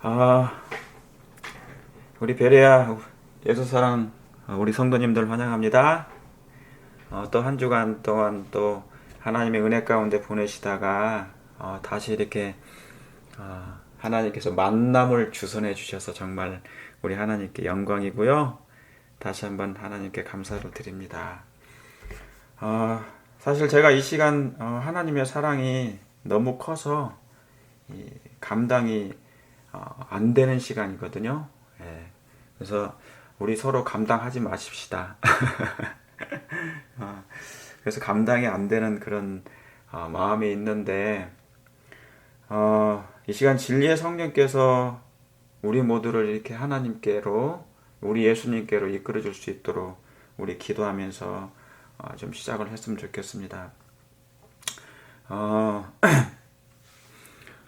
아, 우리 베레아 예수 사랑 우리 성도님들 환영합니다. 또 한 주간 동안 또 하나님의 은혜 가운데 보내시다가 다시 이렇게 하나님께서 만남을 주선해 주셔서 정말 우리 하나님께 영광이고요. 다시 한번 하나님께 감사를 드립니다. 사실 제가 이 시간 하나님의 사랑이 너무 커서 감당이 안 되는 시간이거든요. 예. 그래서 우리 서로 감당하지 마십시다. 그래서 감당이 안 되는 그런 마음이 있는데 이 시간 진리의 성령께서 우리 모두를 이렇게 하나님께로 우리 예수님께로 이끌어 줄 수 있도록 우리 기도하면서 좀 시작을 했으면 좋겠습니다.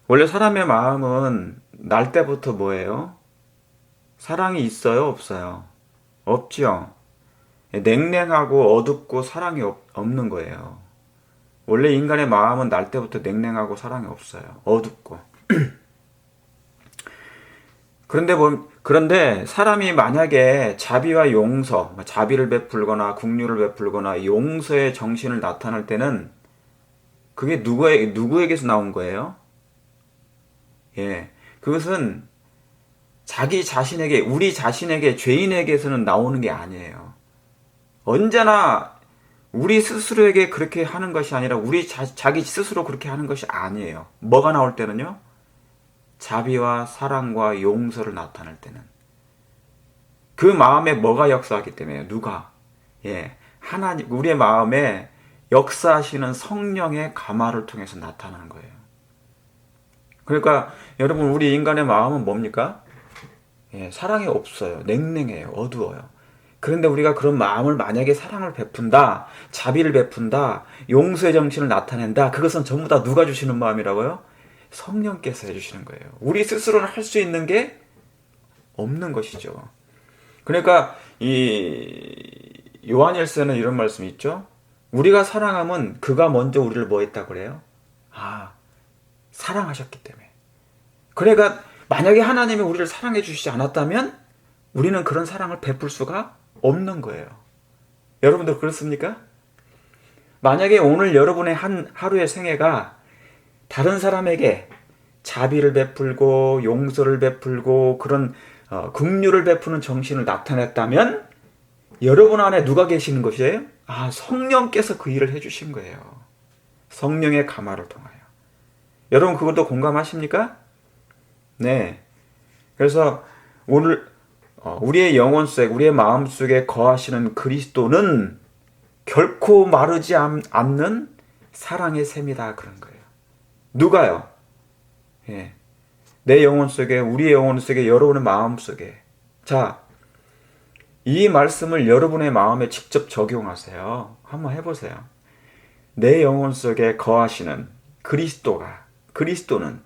원래 사람의 마음은 날 때부터 뭐예요? 사랑이 있어요, 없어요? 없죠. 냉랭하고 어둡고 사랑이 없는 거예요. 원래 인간의 마음은 날 때부터 냉랭하고 사랑이 없어요. 어둡고. 그런데 사람이 만약에 자비와 용서, 자비를 베풀거나 긍휼을 베풀거나 용서의 정신을 나타낼 때는 그게 누구에게서 나온 거예요? 예. 그것은 자기 자신에게, 우리 자신에게, 죄인에게서는 나오는 게 아니에요. 언제나 우리 스스로에게 그렇게 하는 것이 아니라 자기 스스로 그렇게 하는 것이 아니에요. 뭐가 나올 때는요? 자비와 사랑과 용서를 나타낼 때는. 그 마음에 뭐가 역사하기 때문에요? 누가? 예. 하나님, 우리의 마음에 역사하시는 성령의 가마를 통해서 나타나는 거예요. 그러니까 여러분, 우리 인간의 마음은 뭡니까? 예, 사랑이 없어요. 냉랭해요. 어두워요. 그런데 우리가 그런 마음을 만약에 사랑을 베푼다, 자비를 베푼다, 용서의 정신을 나타낸다, 그것은 전부 다 누가 주시는 마음이라고요? 성령께서 해주시는 거예요. 우리 스스로는 할 수 있는 게 없는 것이죠. 그러니까 이 요한일서는 이런 말씀이 있죠. 우리가 사랑하면 그가 먼저 우리를 뭐 했다고 그래요? 사랑하셨기 때문에. 그러니까 만약에 하나님이 우리를 사랑해 주시지 않았다면 우리는 그런 사랑을 베풀 수가 없는 거예요. 여러분들 그렇습니까? 만약에 오늘 여러분의 하루의 생애가 다른 사람에게 자비를 베풀고 용서를 베풀고 그런 긍휼을 베푸는 정신을 나타냈다면 여러분 안에 누가 계시는 것이에요? 성령께서 그 일을 해주신 거예요. 성령의 가마를 통하여. 여러분 그것도 공감하십니까? 네. 그래서 오늘 우리의 영혼 속에, 우리의 마음 속에 거하시는 그리스도는 결코 마르지 않는 사랑의 샘이다 그런 거예요. 누가요? 예. 내 영혼 속에, 우리의 영혼 속에, 여러분의 마음 속에. 자, 이 말씀을 여러분의 마음에 직접 적용하세요. 한번 해보세요. 내 영혼 속에 거하시는 그리스도는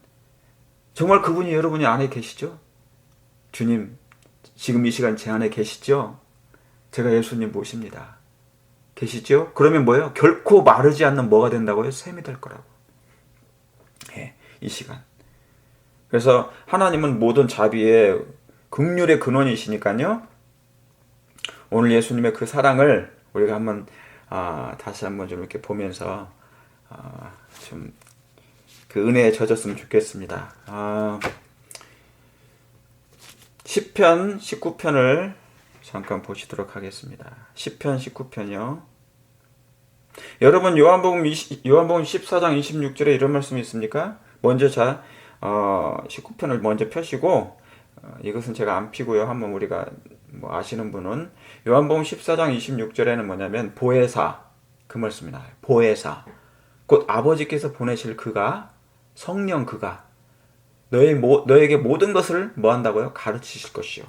정말 그분이 여러분이 안에 계시죠? 주님, 지금 이 시간 제 안에 계시죠? 제가 예수님 모십니다. 계시죠? 그러면 뭐예요? 결코 마르지 않는 뭐가 된다고요? 샘이 될 거라고. 이 시간. 그래서 하나님은 모든 자비의 긍휼의 근원이시니까요. 오늘 예수님의 그 사랑을 우리가 한번 다시 한번 좀 이렇게 보면서 좀 그 은혜에 젖었으면 좋겠습니다. 시편 19편을 잠깐 보시도록 하겠습니다. 시편 19편이요. 여러분 요한복음 14장 26절에 이런 말씀이 있습니까? 먼저 19편을 먼저 펴시고 이것은 제가 안 피고요. 한번 우리가 아시는 분은 요한복음 14장 26절에는 뭐냐면 보혜사 그 말씀이 나와요. 보혜사 곧 아버지께서 보내실 그가 성령 그가 너에게 모든 것을 뭐 한다고요? 가르치실 것이요.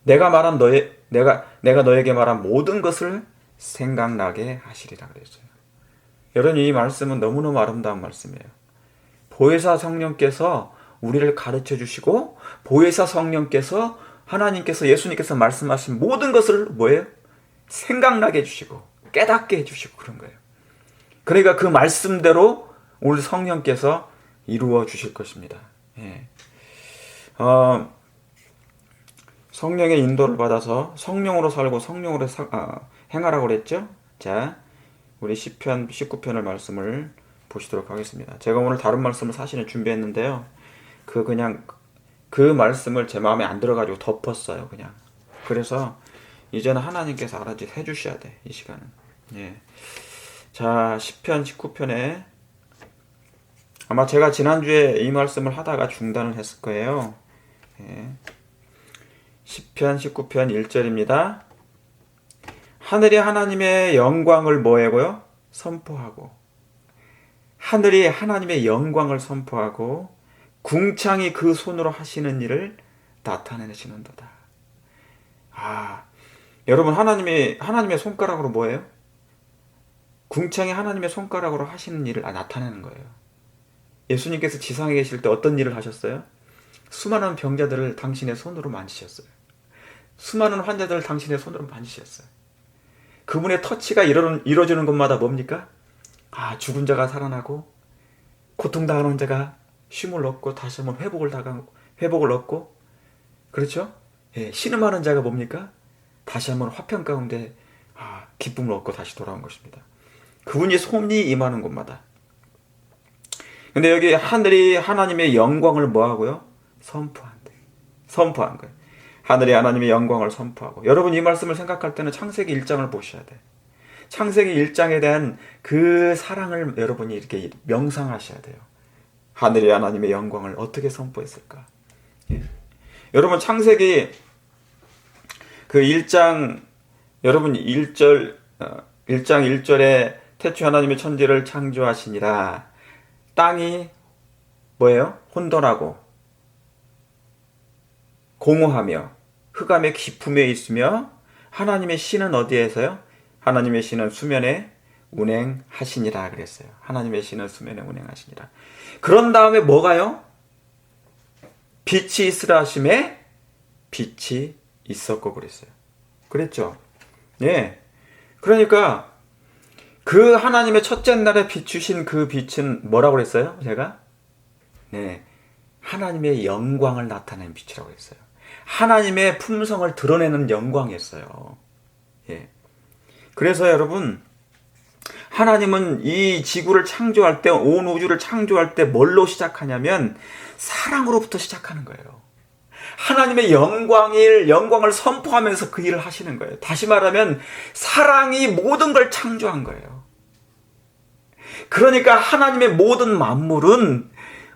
내가 너에게 말한 모든 것을 생각나게 하시리라 그랬어요. 여러분 이 말씀은 너무너무 아름다운 말씀이에요. 보혜사 성령께서 우리를 가르쳐 주시고 보혜사 성령께서 하나님께서 예수님께서 말씀하신 모든 것을 뭐예요? 생각나게 해주시고 깨닫게 해주시고 그런 거예요. 그러니까 그 말씀대로 우리 성령께서 이루어 주실 것입니다. 예. 어, 성령의 인도를 받아서 성령으로 살고 성령으로 행하라고 그랬죠? 자, 우리 시편 19편을 말씀을 보시도록 하겠습니다. 제가 오늘 다른 말씀을 사실은 준비했는데요. 그냥 그 말씀을 제 마음에 안 들어가지고 덮었어요. 그냥. 그래서 이제는 하나님께서 알아서 해주셔야 돼. 이 시간은. 예. 자, 시편 19편에 아마 제가 지난주에 이 말씀을 하다가 중단을 했을 거예요. 예. 시편 19편 1절입니다. 하늘이 하나님의 영광을 뭐하고요? 선포하고. 하늘이 하나님의 영광을 선포하고 궁창이 그 손으로 하시는 일을 나타내시는도다. 여러분, 하나님의 손가락으로 뭐예요? 궁창이 하나님의 손가락으로 하시는 일을 나타내는 거예요. 예수님께서 지상에 계실 때 어떤 일을 하셨어요? 수많은 병자들을 당신의 손으로 만지셨어요. 수많은 환자들을 당신의 손으로 만지셨어요. 그분의 터치가 이루어지는 것마다 뭡니까? 죽은 자가 살아나고 고통당하는 자가 쉼을 얻고 다시 한번 회복을 얻고, 그렇죠? 예, 신음하는 자가 뭡니까? 다시 한번 화평 가운데 기쁨을 얻고 다시 돌아온 것입니다. 그분이 손이 임하는 곳마다. 근데 여기 하늘이 하나님의 영광을 뭐하고요? 선포한 거예요. 하늘이 하나님의 영광을 선포하고. 여러분, 이 말씀을 생각할 때는 창세기 1장을 보셔야 돼. 창세기 1장에 대한 그 사랑을 여러분이 이렇게 명상하셔야 돼요. 하늘이 하나님의 영광을 어떻게 선포했을까? 예. 여러분, 창세기 그 1장, 여러분 1장 1절에 태초 하나님의 천지를 창조하시니라. 땅이 뭐예요? 혼돈하고 공허하며 흑암의 깊음에 있으며 하나님의 신은 어디에서요? 하나님의 신은 수면에 운행하시니라 그랬어요. 하나님의 신은 수면에 운행하시니라. 그런 다음에 뭐가요? 빛이 있으라 하심에 빛이 있었고 그랬어요. 그랬죠? 예. 그러니까 그 하나님의 첫째 날에 비추신 그 빛은 뭐라고 그랬어요? 제가? 네. 하나님의 영광을 나타내는 빛이라고 했어요. 하나님의 품성을 드러내는 영광이었어요. 예. 그래서 여러분, 하나님은 이 지구를 창조할 때, 온 우주를 창조할 때 뭘로 시작하냐면 사랑으로부터 시작하는 거예요. 하나님의 영광을 선포하면서 그 일을 하시는 거예요. 다시 말하면 사랑이 모든 걸 창조한 거예요. 그러니까 하나님의 모든 만물은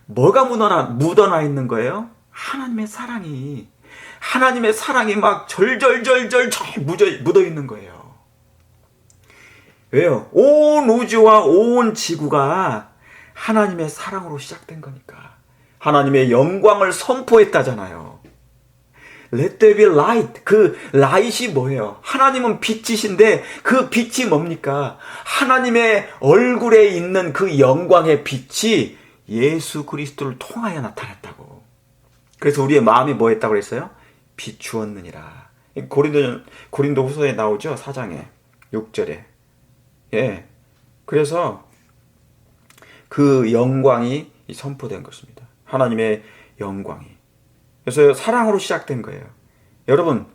뭐가 묻어나 있는 거예요? 하나님의 사랑이 막 절절절절 묻어 있는 거예요. 왜요? 온 우주와 온 지구가 하나님의 사랑으로 시작된 거니까. 하나님의 영광을 선포했다잖아요. Let there be light. 그 light이 뭐예요? 하나님은 빛이신데 그 빛이 뭡니까? 하나님의 얼굴에 있는 그 영광의 빛이 예수 그리스도를 통하여 나타났다고. 그래서 우리의 마음이 뭐 했다고 그랬어요? 비추었느니라. 고린도 후서에 나오죠? 4장에 6절에. 예. 그래서 그 영광이 선포된 것입니다. 하나님의 영광이. 그래서 사랑으로 시작된 거예요. 여러분,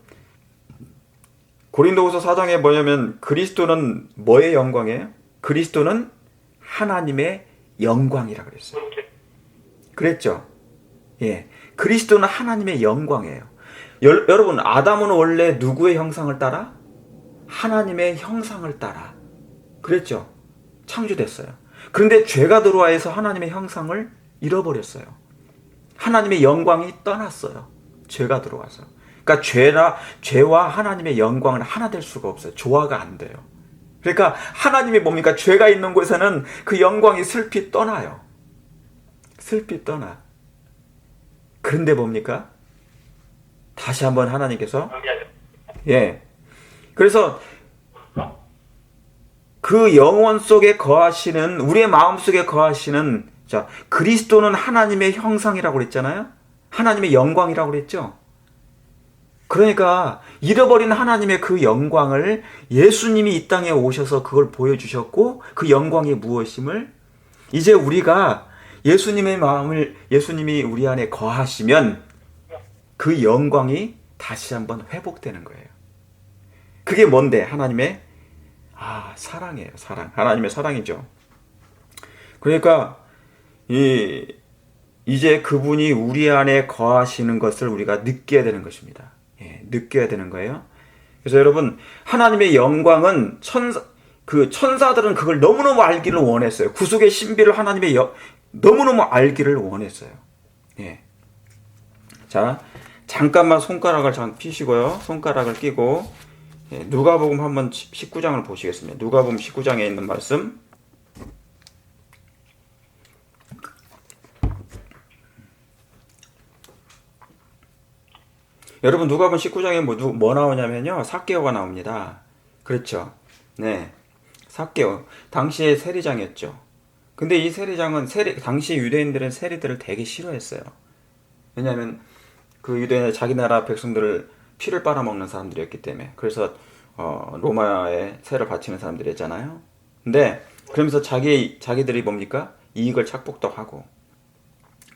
고린도후서 4장에 뭐냐면 그리스도는 뭐의 영광이에요? 그리스도는 하나님의 영광이라 그랬어요. 그랬죠? 예. 그리스도는 하나님의 영광이에요. 여러분, 아담은 원래 누구의 형상을 따라? 하나님의 형상을 따라. 그랬죠? 창조됐어요. 그런데 죄가 들어와 해서 하나님의 형상을 잃어버렸어요. 하나님의 영광이 떠났어요. 죄가 들어와서. 그러니까 죄와 하나님의 영광은 하나 될 수가 없어요. 조화가 안 돼요. 그러니까 하나님이 뭡니까? 죄가 있는 곳에는 그 영광이 슬피 떠나요. 슬피 떠나. 그런데 뭡니까? 다시 한번 하나님께서 예. 그래서 그 영혼 속에 거하시는, 우리의 마음 속에 거하시는, 자, 그리스도는 하나님의 형상이라고 그랬잖아요? 하나님의 영광이라고 그랬죠? 그러니까 잃어버린 하나님의 그 영광을 예수님이 이 땅에 오셔서 그걸 보여주셨고, 그 영광이 무엇임을 이제 우리가 예수님이 우리 안에 거하시면 그 영광이 다시 한번 회복되는 거예요. 그게 뭔데? 하나님의 사랑이에요. 사랑. 하나님의 사랑이죠. 그러니까 이제 그분이 우리 안에 거하시는 것을 우리가 느껴야 되는 것입니다. 느껴야 되는 거예요. 그래서 여러분, 하나님의 영광은 천사들은 그걸 너무너무 알기를 원했어요. 구속의 신비를 너무너무 알기를 원했어요. 자, 잠깐만 손가락을 피시고요. 손가락을 끼고 누가복음 한번 19장을 보시겠습니다. 누가복음 19장에 있는 말씀. 여러분, 누가복음 19장에 뭐 나오냐면요, 삭개오가 나옵니다. 그렇죠? 네, 삭개오. 당시의 세리장이었죠. 근데 이 세리장은 당시 유대인들은 세리들을 되게 싫어했어요. 왜냐하면 그 유대인은 자기 나라 백성들을 피를 빨아먹는 사람들이었기 때문에. 그래서 로마에 세를 바치는 사람들이었잖아요. 근데 그러면서 자기들이 뭡니까? 이익을 착복도 하고.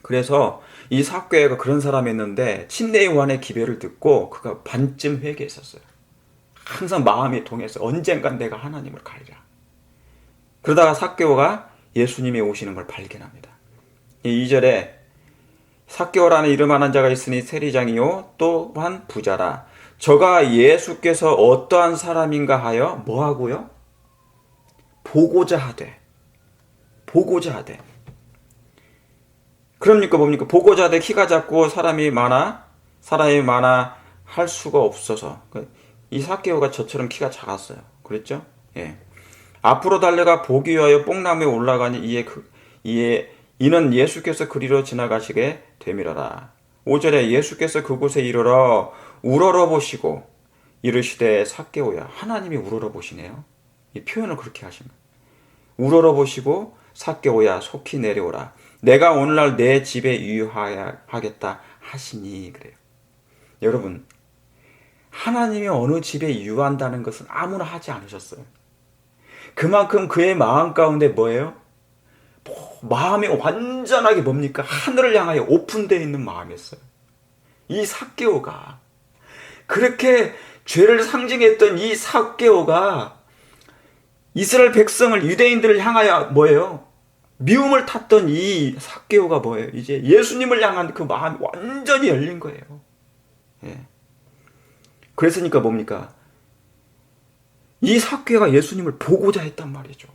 그래서 이 삭개오가 그런 사람이었는데 침례 요한의 기별을 듣고 그가 반쯤 회개했었어요. 항상 마음이 동했어요. 언젠간 내가 하나님을 가리라. 그러다가 삭개오가 예수님이 오시는 걸 발견합니다. 이 2절에 삭개오라는 이름하는 자가 있으니 세리장이요 또한 부자라. 저가 예수께서 어떠한 사람인가 하여 뭐하고요? 보고자 하되. 그러니까 뭡니까? 보고자 하되 키가 작고 사람이 많아 할 수가 없어서. 이 삭개오가 저처럼 키가 작았어요. 그랬죠? 앞으로 달려가 보기 위하여 뽕나무에 올라가니 이는 예수께서 그리로 지나가시게 되밀어라. 5절에 예수께서 그곳에 이르러 우러러보시고 이르시되 삭개오야. 하나님이 우러러보시네요. 이 표현을 그렇게 하신 거예요. 우러러보시고 삭개오야 속히 내려오라. 내가 오늘날 내 집에 유하겠다 하시니. 그래요. 여러분, 하나님이 어느 집에 유한다는 것은 아무나 하지 않으셨어요. 그만큼 그의 마음 가운데 뭐예요? 마음이 완전하게 뭡니까? 하늘을 향하여 오픈되어 있는 마음이었어요. 이 삭개오가 그렇게 죄를 상징했던 이 삭개오가 이스라엘 백성을 유대인들을 향하여 뭐예요? 미움을 탔던 이 삭개오가 뭐예요? 이제 예수님을 향한 그 마음이 완전히 열린 거예요. 그랬으니까 뭡니까? 이 삭개오가 예수님을 보고자 했단 말이죠.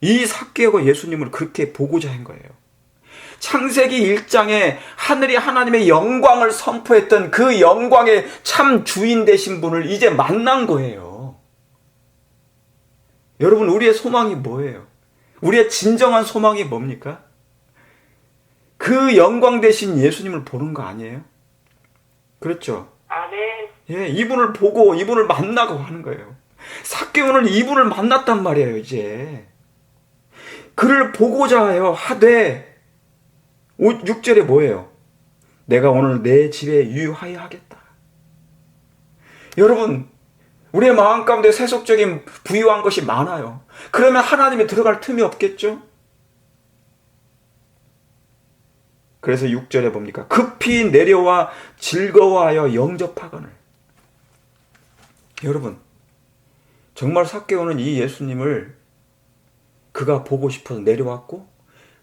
이 삭개오가 예수님을 그렇게 보고자 한 거예요. 창세기 1장에 하늘이 하나님의 영광을 선포했던 그 영광의 참 주인 되신 분을 이제 만난 거예요. 여러분, 우리의 소망이 뭐예요? 우리의 진정한 소망이 뭡니까? 그 영광 되신 예수님을 보는 거 아니에요? 그렇죠? 아멘. 이분을 보고 이분을 만나고 하는 거예요. 삭개오는 이분을 만났단 말이에요. 이제 그를 보고자 하여 하되 6절에 뭐예요? 내가 오늘 내 집에 유하여 하겠다. 여러분, 우리의 마음 가운데 세속적인 부유한 것이 많아요. 그러면 하나님이 들어갈 틈이 없겠죠? 그래서 6절에 봅니까? 급히 내려와 즐거워하여 영접하거늘. 여러분, 정말 삭개오는 이 예수님을 그가 보고 싶어서 내려왔고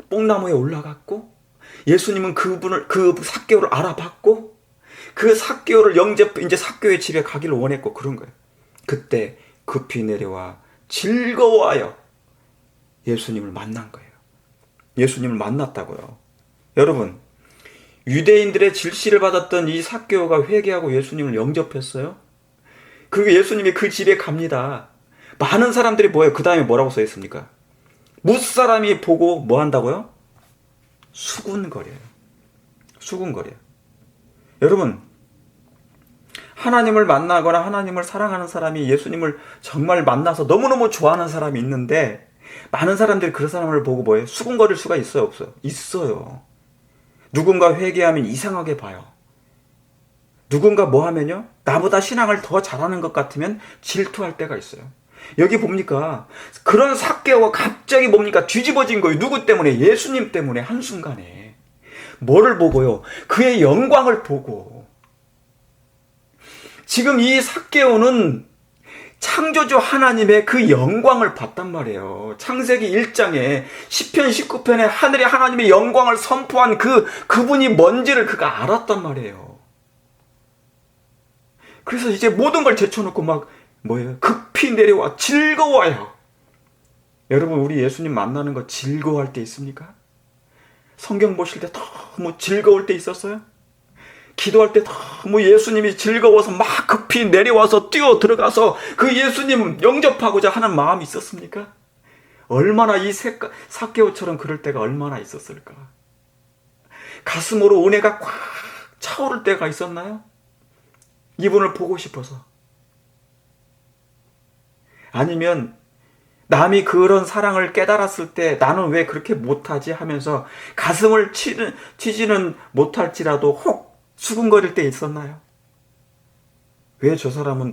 뽕나무에 올라갔고 예수님은 그 삭개오를 알아봤고 그 삭개오를 이제 삭개오의 집에 가기를 원했고 그런 거예요. 그때 급히 내려와 즐거워하여 예수님을 만난 거예요. 예수님을 만났다고요. 여러분, 유대인들의 질시를 받았던 이 삭개오가 회개하고 예수님을 영접했어요. 그리고 예수님이 그 집에 갑니다. 많은 사람들이 뭐예요? 그 다음에 뭐라고 써 있습니까? 무사람이 보고 뭐 한다고요? 수군거려요. 여러분, 하나님을 만나거나 하나님을 사랑하는 사람이 예수님을 정말 만나서 너무너무 좋아하는 사람이 있는데 많은 사람들이 그 사람을 보고 뭐예요? 수군거릴 수가 있어요? 없어요? 있어요. 누군가 회개하면 이상하게 봐요. 누군가 뭐 하면요? 나보다 신앙을 더 잘하는 것 같으면 질투할 때가 있어요. 여기 봅니까? 그런 삭개오가 갑자기 뭡니까? 뒤집어진 거예요. 누구 때문에? 예수님 때문에 한순간에. 뭐를 보고요? 그의 영광을 보고. 지금 이 삭개오는 창조주 하나님의 그 영광을 봤단 말이에요. 창세기 1장에 시편 19편에 하늘의 하나님의 영광을 선포한 그분이 뭔지를 그가 알았단 말이에요. 그래서 이제 모든 걸 제쳐놓고 막 뭐예요? 급히 내려와 즐거워요. 여러분, 우리 예수님 만나는 거 즐거워할 때 있습니까? 성경 보실 때 너무 즐거울 때 있었어요? 기도할 때 너무 예수님이 즐거워서 막 급히 내려와서 뛰어 들어가서 그 예수님 영접하고자 하는 마음이 있었습니까? 얼마나 이 삭개오처럼 그럴 때가 얼마나 있었을까? 가슴으로 은혜가 꽉 차오를 때가 있었나요? 이분을 보고 싶어서. 아니면 남이 그런 사랑을 깨달았을 때 나는 왜 그렇게 못하지 하면서 가슴을 치지는 못할지라도 혹 수군거릴 때 있었나요? 왜 저 사람은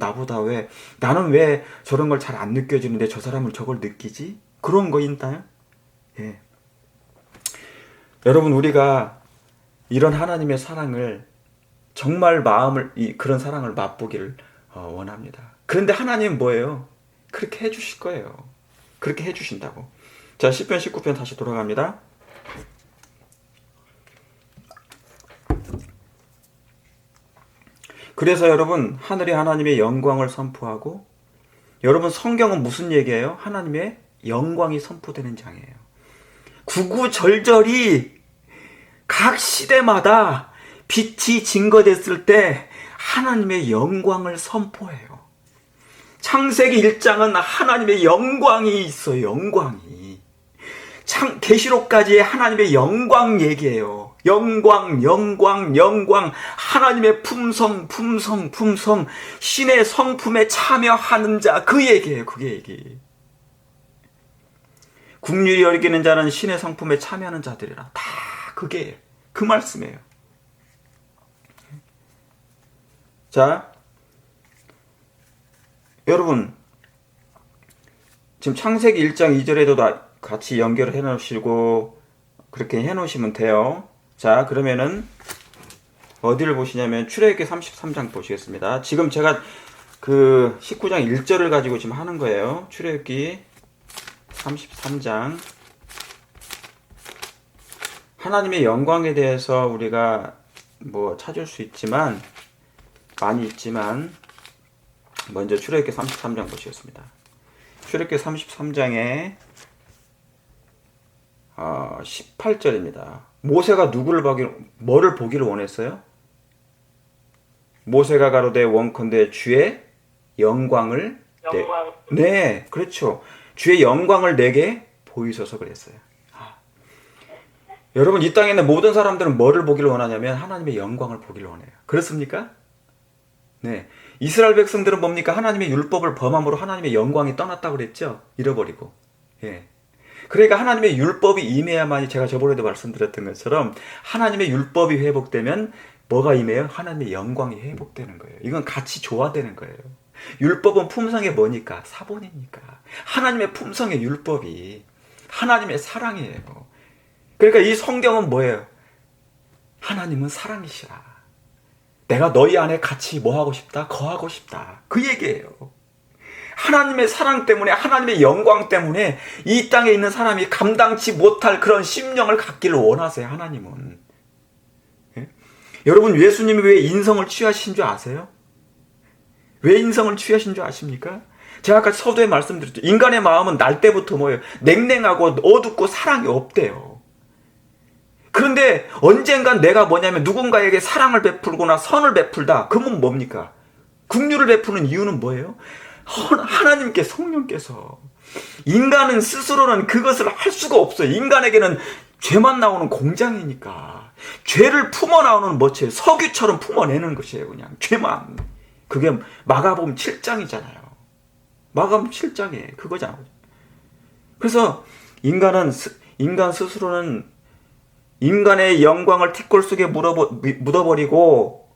나는 왜 저런 걸 잘 안 느껴지는데 저 사람은 저걸 느끼지? 그런 거 있나요? 예. 여러분, 우리가 이런 하나님의 사랑을 정말 그런 사랑을 맛보기를 원합니다. 그런데 하나님은 뭐예요? 그렇게 해주실 거예요. 그렇게 해주신다고. 자, 시편 19편 다시 돌아갑니다. 그래서 여러분, 하늘의 하나님의 영광을 선포하고, 여러분, 성경은 무슨 얘기예요? 하나님의 영광이 선포되는 장이에요. 구구절절이 각 시대마다 빛이 증거됐을 때 하나님의 영광을 선포해요. 창세기 1장은 하나님의 영광이 있어요. 영광이. 계시록까지의 하나님의 영광 얘기예요. 영광, 영광, 영광. 하나님의 품성, 품성, 품성. 신의 성품에 참여하는 자, 그 얘기예요. 그게 얘기. 국률이 여기는 자는 신의 성품에 참여하는 자들이라. 다 그게 그 말씀이에요. 자, 여러분, 지금 창세기 1장 2절에도 같이 연결을 해 놓으시고 그렇게 해 놓으시면 돼요. 자, 그러면은 어디를 보시냐면 출애굽기 33장 보시겠습니다. 지금 제가 그 19장 1절을 가지고 지금 하는 거예요. 출애굽기 33장. 하나님의 영광에 대해서 우리가 뭐 찾을 수 있지만, 많이 있지만, 먼저 출애굽기 33장 보시겠습니다. 출애굽기 33장에 18절입니다. 모세가 뭐를 보기를 원했어요? 모세가 가로되 원컨대 주의 영광을 네, 그렇죠. 주의 영광을 내게 보이소서 그랬어요. 여러분, 이 땅에 있는 모든 사람들은 뭐를 보기를 원하냐면 하나님의 영광을 보기를 원해요. 그렇습니까? 네. 이스라엘 백성들은 뭡니까? 하나님의 율법을 범함으로 하나님의 영광이 떠났다고 그랬죠? 잃어버리고. 예. 그러니까 하나님의 율법이 임해야만이, 제가 저번에도 말씀드렸던 것처럼 하나님의 율법이 회복되면 뭐가 임해요? 하나님의 영광이 회복되는 거예요. 이건 같이 조화되는 거예요. 율법은 품성이 뭐니까? 사본이니까. 하나님의 품성의 율법이 하나님의 사랑이에요. 그러니까 이 성경은 뭐예요? 하나님은 사랑이시라. 내가 너희 안에 같이 뭐 하고 싶다? 거하고 싶다. 그 얘기예요. 하나님의 사랑 때문에, 하나님의 영광 때문에 이 땅에 있는 사람이 감당치 못할 그런 심령을 갖기를 원하세요. 하나님은. 예? 여러분, 예수님이 왜 인성을 취하신 줄 아세요? 왜 인성을 취하신 줄 아십니까? 제가 아까 서두에 말씀드렸죠. 인간의 마음은 날 때부터 뭐예요? 냉랭하고 어둡고 사랑이 없대요. 그런데 언젠간 내가 뭐냐면 누군가에게 사랑을 베풀거나 선을 베풀다. 그러면 뭡니까? 긍휼을 베푸는 이유는 뭐예요? 하나님께, 성령께서. 인간은 스스로는 그것을 할 수가 없어요. 인간에게는 죄만 나오는 공장이니까. 죄를 품어 나오는 뭐지? 석유처럼 품어내는 것이에요. 그냥 죄만. 그게 마가복음 7장이잖아요. 마가복음 7장에 그거잖아요. 그래서 인간 스스로는 인간의 영광을 티끌 속에 묻어버리고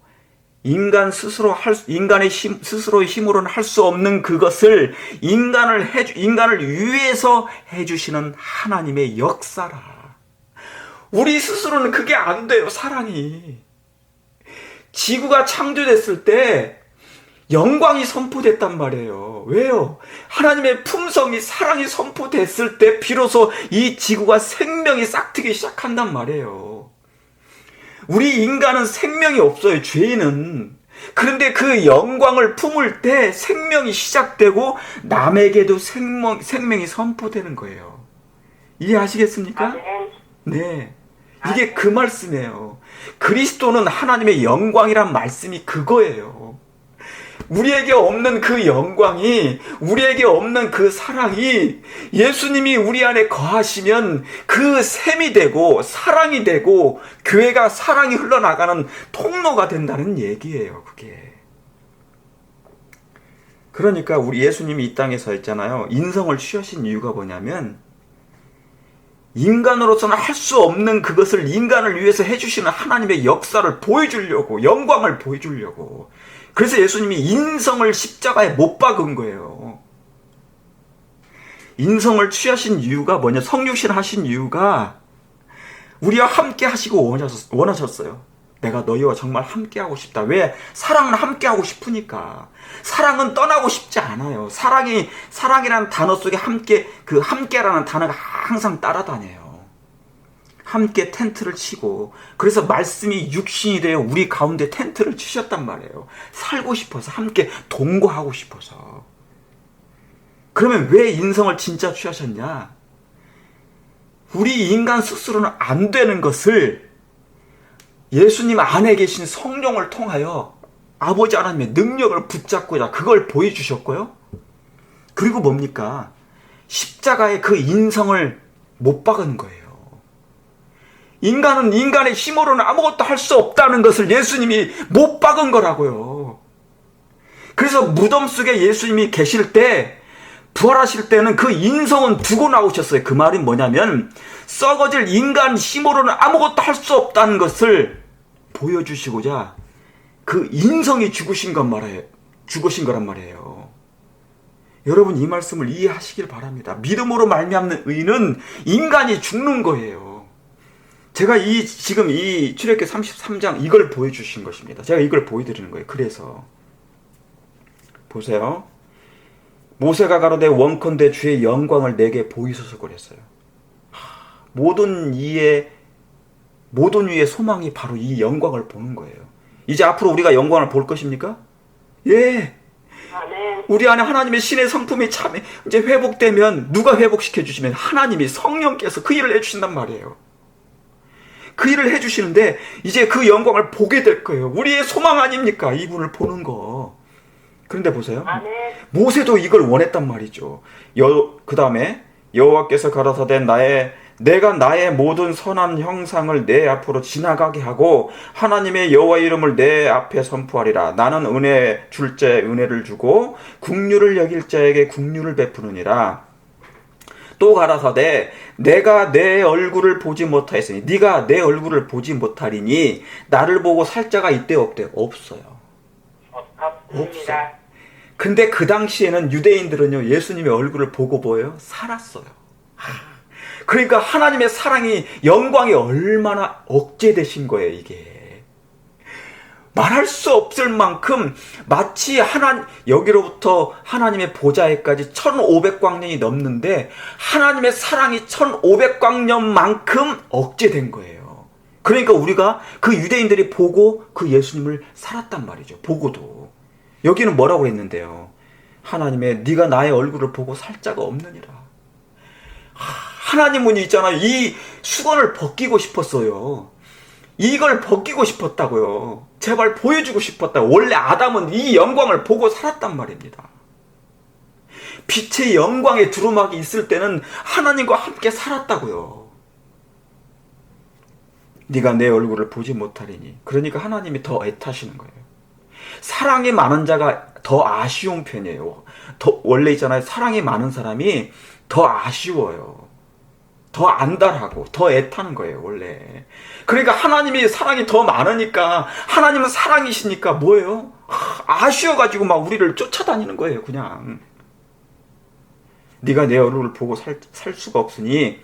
인간의 스스로의 힘으로는 할 수 없는 그것을 인간을 위해서 해주시는 하나님의 역사라. 우리 스스로는 그게 안 돼요, 사랑이. 지구가 창조됐을 때 영광이 선포됐단 말이에요. 왜요? 하나님의 품성이, 사랑이 선포됐을 때 비로소 이 지구가 생명이 싹트기 시작한단 말이에요. 우리 인간은 생명이 없어요, 죄인은. 그런데 그 영광을 품을 때 생명이 시작되고 남에게도 생명이 선포되는 거예요. 이해하시겠습니까? 네. 이게 그 말씀이에요. 그리스도는 하나님의 영광이란 말씀이 그거예요. 우리에게 없는 그 영광이, 우리에게 없는 그 사랑이 예수님이 우리 안에 거하시면 그 샘이 되고 사랑이 되고 교회가 사랑이 흘러나가는 통로가 된다는 얘기예요, 그게. 그러니까 우리 예수님이 이 땅에 서 있잖아요. 인성을 취하신 이유가 뭐냐면 인간으로서는 할 수 없는 그것을 인간을 위해서 해주시는 하나님의 역사를 보여주려고, 영광을 보여주려고. 그래서 예수님이 인성을 십자가에 못 박은 거예요. 인성을 취하신 이유가 뭐냐? 성육신 하신 이유가 우리와 함께 하시고 원하셨어요. 내가 너희와 정말 함께 하고 싶다. 왜? 사랑은 함께 하고 싶으니까. 사랑은 떠나고 싶지 않아요. 사랑이라는 단어 속에 함께라는 단어가 항상 따라다녀요. 함께 텐트를 치고, 그래서 말씀이 육신이 되어 우리 가운데 텐트를 치셨단 말이에요. 살고 싶어서, 함께 동거하고 싶어서. 그러면 왜 인성을 진짜 취하셨냐? 우리 인간 스스로는 안 되는 것을 예수님 안에 계신 성령을 통하여 아버지 하나님의 능력을 붙잡고자 그걸 보여주셨고요. 그리고 뭡니까? 십자가에 그 인성을 못 박은 거예요. 인간은 인간의 힘으로는 아무것도 할 수 없다는 것을 예수님이 못 박은 거라고요. 그래서 무덤 속에 예수님이 계실 때, 부활하실 때는 그 인성은 두고 나오셨어요. 그 말은 뭐냐면 썩어질 인간 힘으로는 아무것도 할 수 없다는 것을 보여주시고자 그 인성이 죽으신 거란 말이에요. 여러분, 이 말씀을 이해하시길 바랍니다. 믿음으로 말미암는 의는 인간이 죽는 거예요. 제가 지금 이 출애굽기 33장 이걸 보여주신 것입니다. 제가 이걸 보여드리는 거예요. 그래서 보세요. 모세가 가로되 원컨대 주의 영광을 내게 보이소서 그랬어요. 모든 이의 소망이 바로 이 영광을 보는 거예요. 이제 앞으로 우리가 영광을 볼 것입니까? 예. 우리 안에 하나님의 신의 성품이 참 이제 회복되면 누가 회복시켜 주시면 하나님이, 성령께서 그 일을 해주신단 말이에요. 그 일을 해주시는데 이제 그 영광을 보게 될 거예요. 우리의 소망 아닙니까? 이분을 보는 거. 그런데 보세요. 모세도 이걸 원했단 말이죠. 그 다음에 여호와께서 가라사대 내가 나의 모든 선한 형상을 내 앞으로 지나가게 하고 하나님의 여호와 이름을 내 앞에 선포하리라. 나는 은혜 줄 자에 은혜를 주고 긍휼을 여길 자에게 긍휼을 베푸느니라. 또 가라사대 내가 내 얼굴을 보지 못하였으니 네가 내 얼굴을 보지 못하리니 나를 보고 살 자가 있대 없대? 없어요. 없어요. 근데 그 당시에는 유대인들은요, 예수님의 얼굴을 보고 뭐예요? 살았어요. 그러니까 하나님의 사랑이, 영광이 얼마나 억제되신 거예요, 이게. 말할 수 없을 만큼 마치 여기로부터 하나님의 보좌에까지 1500광년이 넘는데 하나님의 사랑이 1500광년만큼 억제된 거예요. 그러니까 우리가 그 유대인들이 보고 그 예수님을 살았단 말이죠. 보고도. 여기는 뭐라고 했는데요? 하나님의 네가 나의 얼굴을 보고 살 자가 없느니라. 하나님은 있잖아요. 이 수건을 벗기고 싶었어요. 이걸 벗기고 싶었다고요. 제발 보여주고 싶었다고. 원래 아담은 이 영광을 보고 살았단 말입니다. 빛의 영광의 두루마기 있을 때는 하나님과 함께 살았다고요. 네가 내 얼굴을 보지 못하리니. 그러니까 하나님이 더 애타시는 거예요. 사랑이 많은 자가 더 아쉬운 편이에요. 원래 있잖아요. 사랑이 많은 사람이 더 아쉬워요. 더 안달하고 더 애타는 거예요, 원래. 그러니까 하나님이 사랑이 더 많으니까, 하나님은 사랑이시니까 뭐예요? 아쉬워가지고 막 우리를 쫓아다니는 거예요, 그냥. 네가 내 얼굴을 보고 살 수가 없으니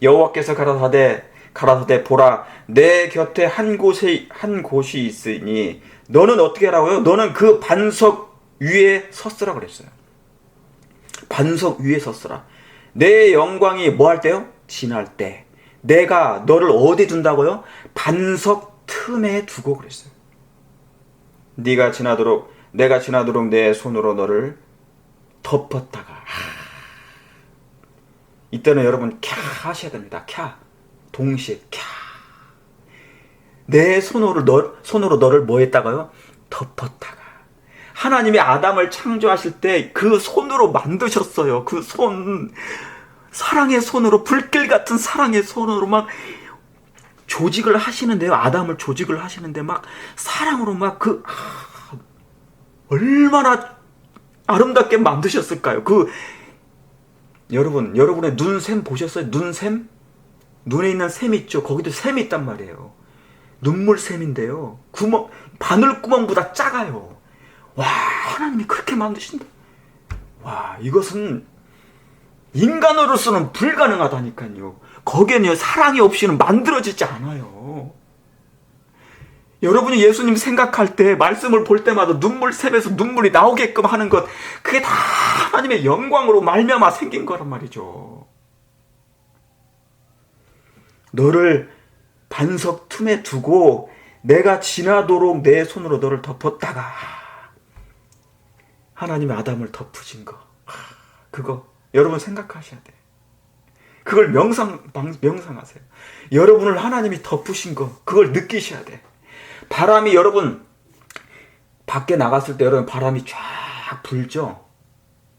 여호와께서 가라사대 가라사대 보라 내 곁에 한 곳이 있으니 너는 어떻게 하라고요? 너는 그 반석 위에 섰으라 그랬어요. 반석 위에 섰으라. 내 영광이 뭐 할 때요? 지날 때 내가 너를 어디 둔다고요? 반석 틈에 두고 그랬어요. 내가 지나도록 내 손으로 너를 덮었다가 이때는 여러분 캬 하셔야 됩니다. 캬 동시에 캬 내 손으로 너를 뭐 했다가요? 덮었다가. 하나님이 아담을 창조하실 때 그 손으로 만드셨어요. 그 손, 사랑의 손으로, 불길 같은 사랑의 손으로 막 조직을 하시는데요. 아담을 조직을 하시는데 막 사랑으로 막 얼마나 아름답게 만드셨을까요? 여러분의 눈샘 보셨어요? 눈샘? 눈에 있는 샘 있죠? 거기도 샘이 있단 말이에요. 눈물샘인데요. 바늘구멍보다 작아요. 와, 하나님이 그렇게 만드신다. 와, 이것은 인간으로서는 불가능하다니까요. 거기에는 사랑이 없이는 만들어지지 않아요. 여러분이 예수님 생각할 때, 말씀을 볼 때마다 눈물샘에서 눈물이 나오게끔 하는 것, 그게 다 하나님의 영광으로 말미암아 생긴 거란 말이죠. 너를 반석 틈에 두고 내가 지나도록 내 손으로 너를 덮었다가 하나님이 아담을 덮으신 거, 그거 여러분 생각하셔야 돼. 그걸 명상하세요. 여러분을 하나님이 덮으신 거, 그걸 느끼셔야 돼. 바람이 여러분 밖에 나갔을 때 여러분 바람이 쫙 불죠.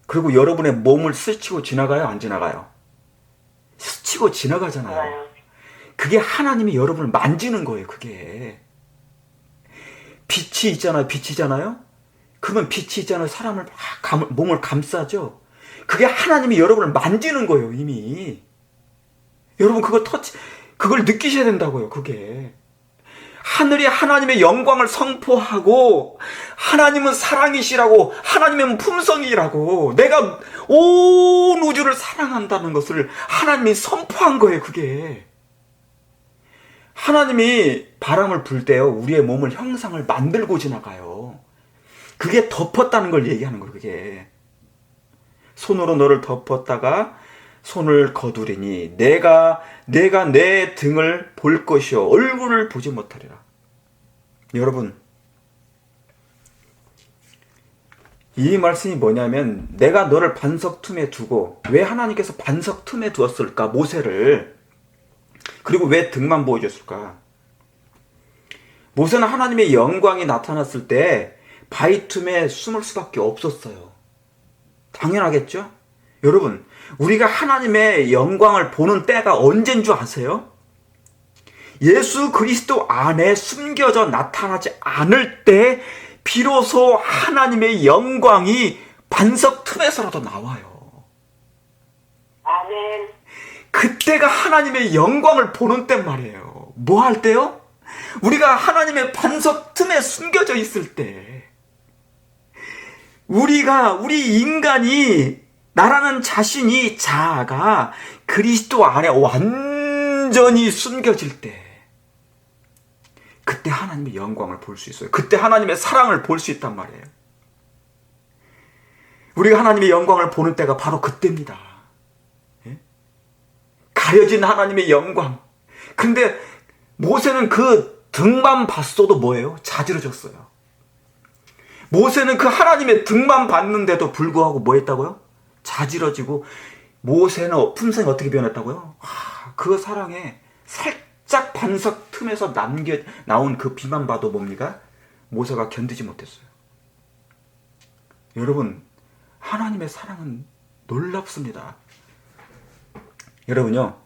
그리고 여러분의 몸을 스치고 지나가요, 안 지나가요? 스치고 지나가잖아요. 그게 하나님이 여러분을 만지는 거예요. 그게 빛이 있잖아요. 그러면 빛이 있잖아요. 사람을 몸을 감싸죠. 그게 하나님이 여러분을 만지는 거예요. 이미 여러분 그걸 느끼셔야 된다고요. 그게 하늘이 하나님의 영광을 선포하고 하나님은 사랑이시라고, 하나님은 품성이라고, 내가 온 우주를 사랑한다는 것을 하나님이 선포한 거예요. 그게 하나님이 바람을 불 때요, 우리의 몸을 형상을 만들고 지나가요. 그게 덮었다는 걸 얘기하는 거예요. 그게 손으로 너를 덮었다가 손을 거두리니 내가 내 등을 볼 것이요 얼굴을 보지 못하리라. 여러분, 이 말씀이 뭐냐면, 내가 너를 반석 틈에 두고, 왜 하나님께서 반석 틈에 두었을까? 모세를. 그리고 왜 등만 보여줬을까? 모세는 하나님의 영광이 나타났을 때 바위 틈에 숨을 수밖에 없었어요. 당연하겠죠? 여러분, 우리가 하나님의 영광을 보는 때가 언제인 줄 아세요? 예수 그리스도 안에 숨겨져 나타나지 않을 때 비로소 하나님의 영광이 반석 틈에서라도 나와요. 아멘. 그때가 하나님의 영광을 보는 때 말이에요. 뭐 할 때요? 우리가 하나님의 반석 틈에 숨겨져 있을 때, 우리 인간이, 나라는 자신이, 자아가 그리스도 안에 완전히 숨겨질 때, 그때 하나님의 영광을 볼 수 있어요. 그때 하나님의 사랑을 볼 수 있단 말이에요. 우리가 하나님의 영광을 보는 때가 바로 그때입니다. 예? 가려진 하나님의 영광. 근데 모세는 그 등만 봤어도 뭐예요? 자지러졌어요. 모세는 그 하나님의 등만 봤는데도 불구하고 뭐 했다고요? 자지러지고, 모세는 품성이 어떻게 변했다고요? 그 사랑에 살짝 반석 틈에서 나온 그 비만 봐도 뭡니까? 모세가 견디지 못했어요. 여러분, 하나님의 사랑은 놀랍습니다. 여러분요,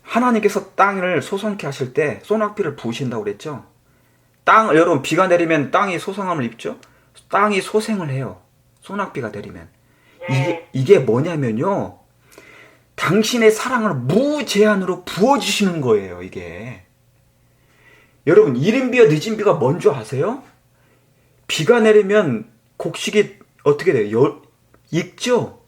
하나님께서 땅을 소송케 하실 때 소낙비를 부으신다고 그랬죠? 여러분, 비가 내리면 땅이 소송함을 입죠? 땅이 소생을 해요. 소낙비가 내리면. 이게 뭐냐면요, 당신의 사랑을 무제한으로 부어주시는 거예요. 이게 여러분, 이른 비와 늦은 비가 뭔 줄 아세요? 비가 내리면 곡식이 어떻게 돼요? 익죠?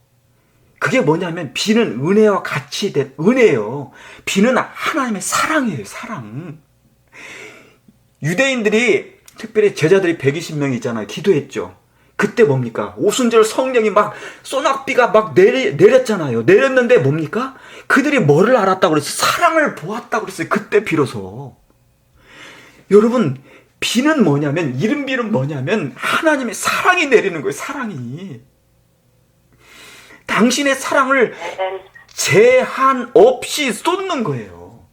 그게 뭐냐면 비는 은혜와 같이 된 은혜예요. 비는 하나님의 사랑이에요. 사랑. 유대인들이 특별히 제자들이 120명이 있잖아요. 기도했죠. 그때 뭡니까? 오순절 성령이 막 소낙비가 막 내렸잖아요. 내렸는데 뭡니까? 그들이 뭐를 알았다고 그랬어요? 사랑을 보았다고 그랬어요. 그때 비로소. 여러분, 비는 뭐냐면, 이른 비는 뭐냐면 하나님의 사랑이 내리는 거예요. 사랑이. 당신의 사랑을 제한 없이 쏟는 거예요.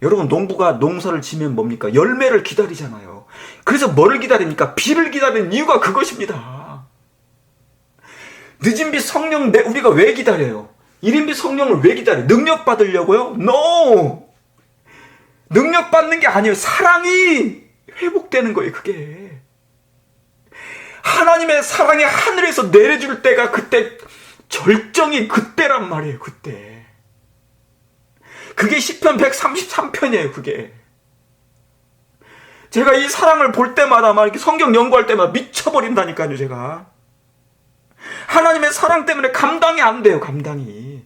여러분, 농사를 지면 뭡니까? 열매를 기다리잖아요. 그래서 뭐를 기다립니까? 비를 기다리는 이유가 그것입니다. 늦은 비 성령 우리가 왜 기다려요? 이른 비 성령을 왜 기다려요? 능력 받으려고요? No! 능력 받는 게 아니에요. 사랑이 회복되는 거예요. 그게 하나님의 사랑이 하늘에서 내려줄 때가 그때 절정이 그때란 말이에요. 그때 그게 시편 133편이에요. 그게 제가 이 사랑을 볼 때마다 막 이렇게 성경 연구할 때마다 미쳐버린다니까요. 제가 하나님의 사랑 때문에 감당이 안 돼요. 감당이.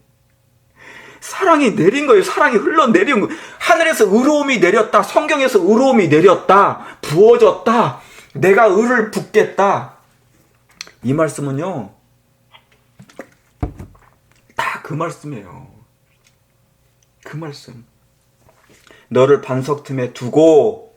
사랑이 내린 거예요. 사랑이 흘러내린 거예요. 하늘에서 의로움이 내렸다. 성경에서 의로움이 내렸다. 부어졌다. 내가 의를 붓겠다. 이 말씀은요. 다 그 말씀이에요. 그 말씀. 너를 반석 틈에 두고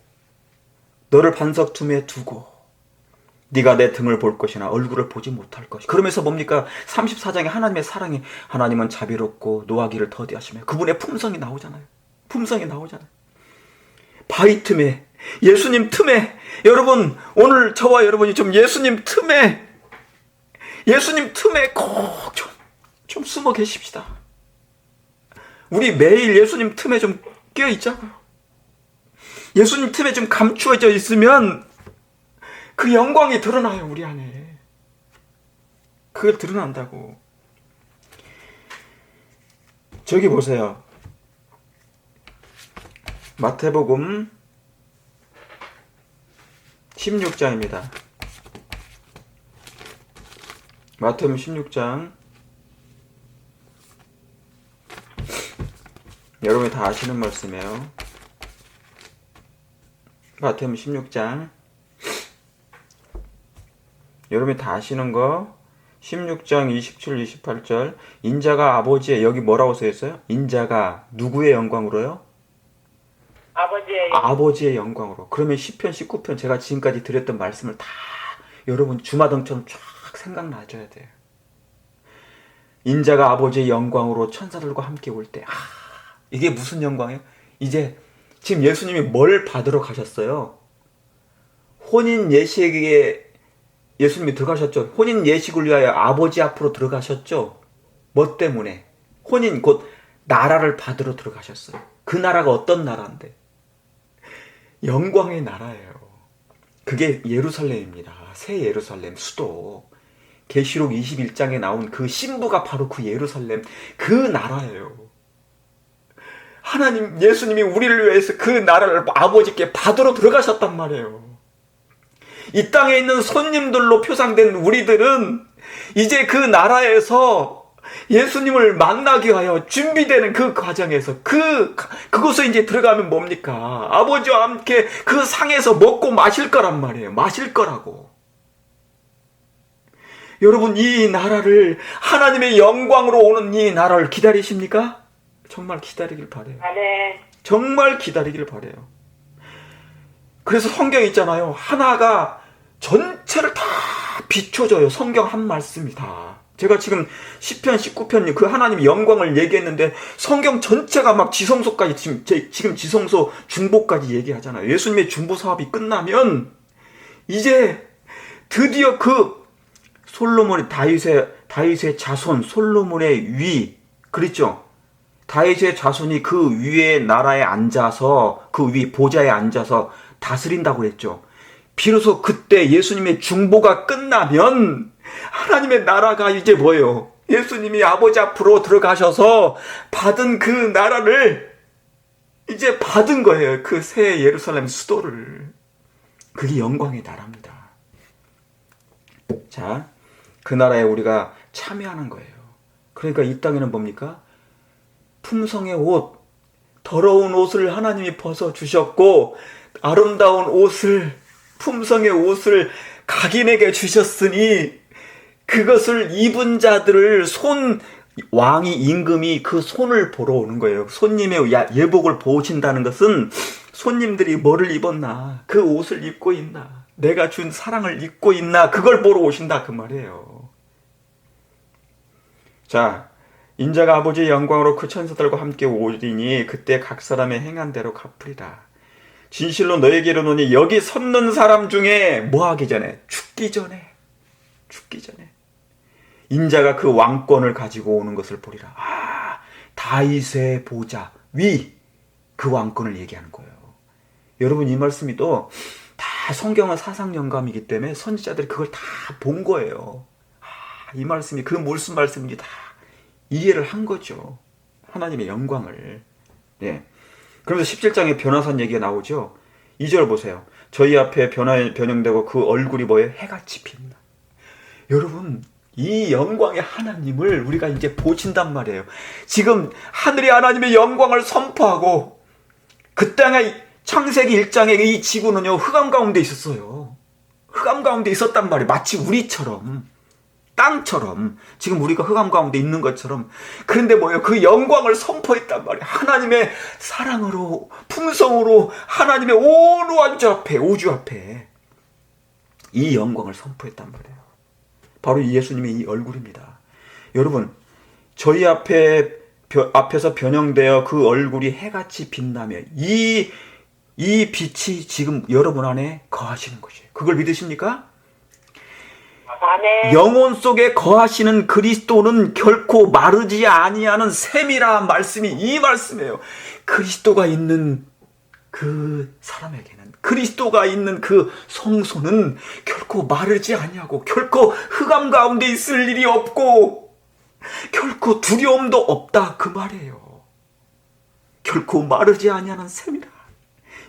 네가 내 등을 볼 것이나 얼굴을 보지 못할 것이. 그러면서 뭡니까? 34장에 하나님의 사랑이 하나님은 자비롭고 노하기를 더디하시며 그분의 품성이 나오잖아요. 품성이 나오잖아요. 바위 틈에 예수님 틈에 여러분 오늘 저와 여러분이 좀 예수님 틈에 꼭 좀 숨어 계십시다. 우리 매일 예수님 틈에 좀 끼어 있자고요. 예수님 틈에 좀 감추어져 있으면 그 영광이 드러나요. 우리 안에. 그게 드러난다고. 저기 보세요. 마태복음 16장입니다. 마태복음 16장. 여러분이 다 아시는 말씀이에요. 마태복음 16장. 여러분이 다 아시는 거 16장 27, 28절 인자가 아버지의 여기 뭐라고 써있어요? 인자가 누구의 영광으로요? 아버지의 영광으로. 그러면 시편 19편 제가 지금까지 드렸던 말씀을 다 여러분 주마등처럼 쫙 생각나줘야 돼요. 인자가 아버지의 영광으로 천사들과 함께 올 때 이게 무슨 영광이에요? 이제 지금 예수님이 뭘 받으러 가셨어요? 혼인 예식에 예수님이 들어가셨죠. 혼인 예식을 위하여 아버지 앞으로 들어가셨죠. 뭐 때문에? 혼인 곧 나라를 받으러 들어가셨어요. 그 나라가 어떤 나라인데? 영광의 나라예요. 그게 예루살렘입니다. 새 예루살렘 수도. 계시록 21장에 나온 그 신부가 바로 그 예루살렘 그 나라예요. 하나님 예수님이 우리를 위해서 그 나라를 아버지께 받으러 들어가셨단 말이에요. 이 땅에 있는 손님들로 표상된 우리들은 이제 그 나라에서 예수님을 만나기 위하여 준비되는 그 과정에서 그곳에 이제 들어가면 뭡니까? 아버지와 함께 그 상에서 먹고 마실 거란 말이에요. 마실 거라고. 여러분 이 나라를 하나님의 영광으로 오는 이 나라를 기다리십니까? 정말 기다리길 바래요. 정말 기다리길 바래요. 그래서 성경 있잖아요. 하나가 전체를 다 비춰줘요. 성경 한 말씀이 다. 제가 지금 시편 19편 그 하나님의 영광을 얘기했는데 성경 전체가 막 지성소까지 지금 지성소 중보까지 얘기하잖아요. 예수님의 중보 사업이 끝나면 이제 드디어 그 솔로몬의 다윗의 자손 솔로몬의 위 그랬죠. 다윗의 자손이 그 위에 나라에 앉아서 그 위 보좌에 앉아서 다스린다고 했죠. 비로소 그때 예수님의 중보가 끝나면 하나님의 나라가 이제 뭐예요? 예수님이 아버지 앞으로 들어가셔서 받은 그 나라를 이제 받은 거예요. 그 새 예루살렘 수도를. 그게 영광의 나라입니다. 자, 그 나라에 우리가 참여하는 거예요. 그러니까 이 땅에는 뭡니까? 품성의 옷, 더러운 옷을 하나님이 벗어주셨고 아름다운 옷을, 품성의 옷을 각인에게 주셨으니 그것을 입은 자들을 왕이 임금이 그 손을 보러 오는 거예요. 손님의 예복을 보신다는 것은 손님들이 뭐를 입었나, 그 옷을 입고 있나, 내가 준 사랑을 입고 있나, 그걸 보러 오신다 그 말이에요. 자, 인자가 아버지의 영광으로 그 천사들과 함께 오리니 그때 각 사람의 행한 대로 갚으리라. 진실로 너에게 이르노니 여기 섰는 사람 중에 뭐하기 전에, 죽기 전에 인자가 그 왕권을 가지고 오는 것을 보리라. 다윗의 보좌 위, 그 왕권을 얘기하는 거예요. 여러분, 이 말씀이 또 다 성경은 사상 영감이기 때문에 선지자들이 그걸 다 본 거예요. 이 말씀이 그 무슨 말씀인지 다 이해를 한 거죠. 하나님의 영광을. 네. 그러면서 17장에 변화산 얘기가 나오죠. 2절 보세요. 저희 앞에 변형되고 그 얼굴이 뭐예요? 해같이 빛나. 여러분, 이 영광의 하나님을 우리가 이제 보신단 말이에요. 지금 하늘이 하나님의 영광을 선포하고 그 땅에 창세기 1장에 이 지구는요, 흑암 가운데 있었어요. 흑암 가운데 있었단 말이에요. 마치 우리처럼, 땅처럼, 지금 우리가 흑암 가운데 있는 것처럼. 그런데 뭐예요? 그 영광을 선포했단 말이에요. 하나님의 사랑으로, 품성으로, 하나님의 온 우주 앞에 이 영광을 선포했단 말이에요. 바로 예수님의 이 얼굴입니다. 여러분, 저희 앞에서 변형되어 그 얼굴이 해같이 빛나며 이 빛이 지금 여러분 안에 거하시는 것이에요. 그걸 믿으십니까? 아멘. 영혼 속에 거하시는 그리스도는 결코 마르지 아니하는 샘이라 말씀이 이 말씀이에요. 그리스도가 있는 그 사람에게는, 그리스도가 있는 그 성소는 결코 마르지 아니하고 결코 흑암 가운데 있을 일이 없고 결코 두려움도 없다 그 말이에요. 결코 마르지 아니하는 샘이라.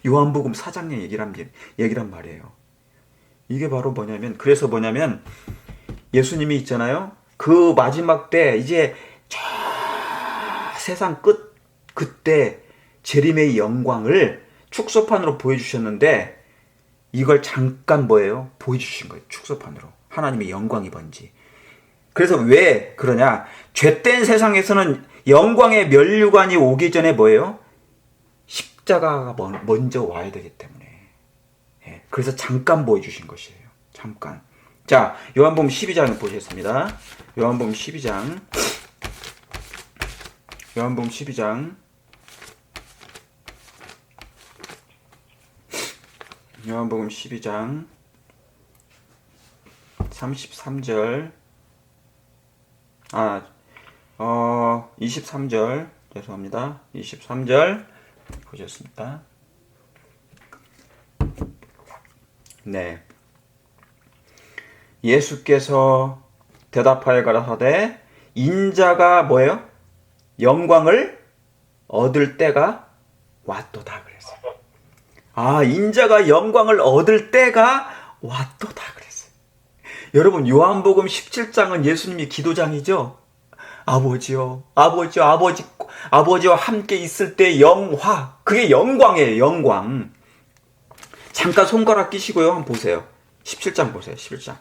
요한복음 4장의 얘기란 말이에요. 이게 바로 뭐냐면 예수님이 있잖아요. 그 마지막 때 이제 저 세상 끝, 그때 재림의 영광을 축소판으로 보여주셨는데 이걸 잠깐 보여주신 거예요. 축소판으로. 하나님의 영광이 뭔지. 그래서 왜 그러냐? 죄된 세상에서는 영광의 면류관이 오기 전에 십자가가 먼저 와야 되기 때문에. 그래서 잠깐 보여주신 것이에요. 잠깐. 자, 요한복음 12장 보시겠습니다. 요한복음 12장 33절 23절 죄송합니다. 23절 보셨습니다. 네. 예수께서 대답하여 가라사대 인자가 영광을 얻을 때가 왔도다 그랬어요. 인자가 영광을 얻을 때가 왔도다 그랬어요. 여러분, 요한복음 17장은 예수님이 기도장이죠. 아버지와 함께 있을 때 영화, 그게 영광이에요. 영광. 잠깐 손가락 끼시고요. 한번 보세요. 17장 보세요. 17장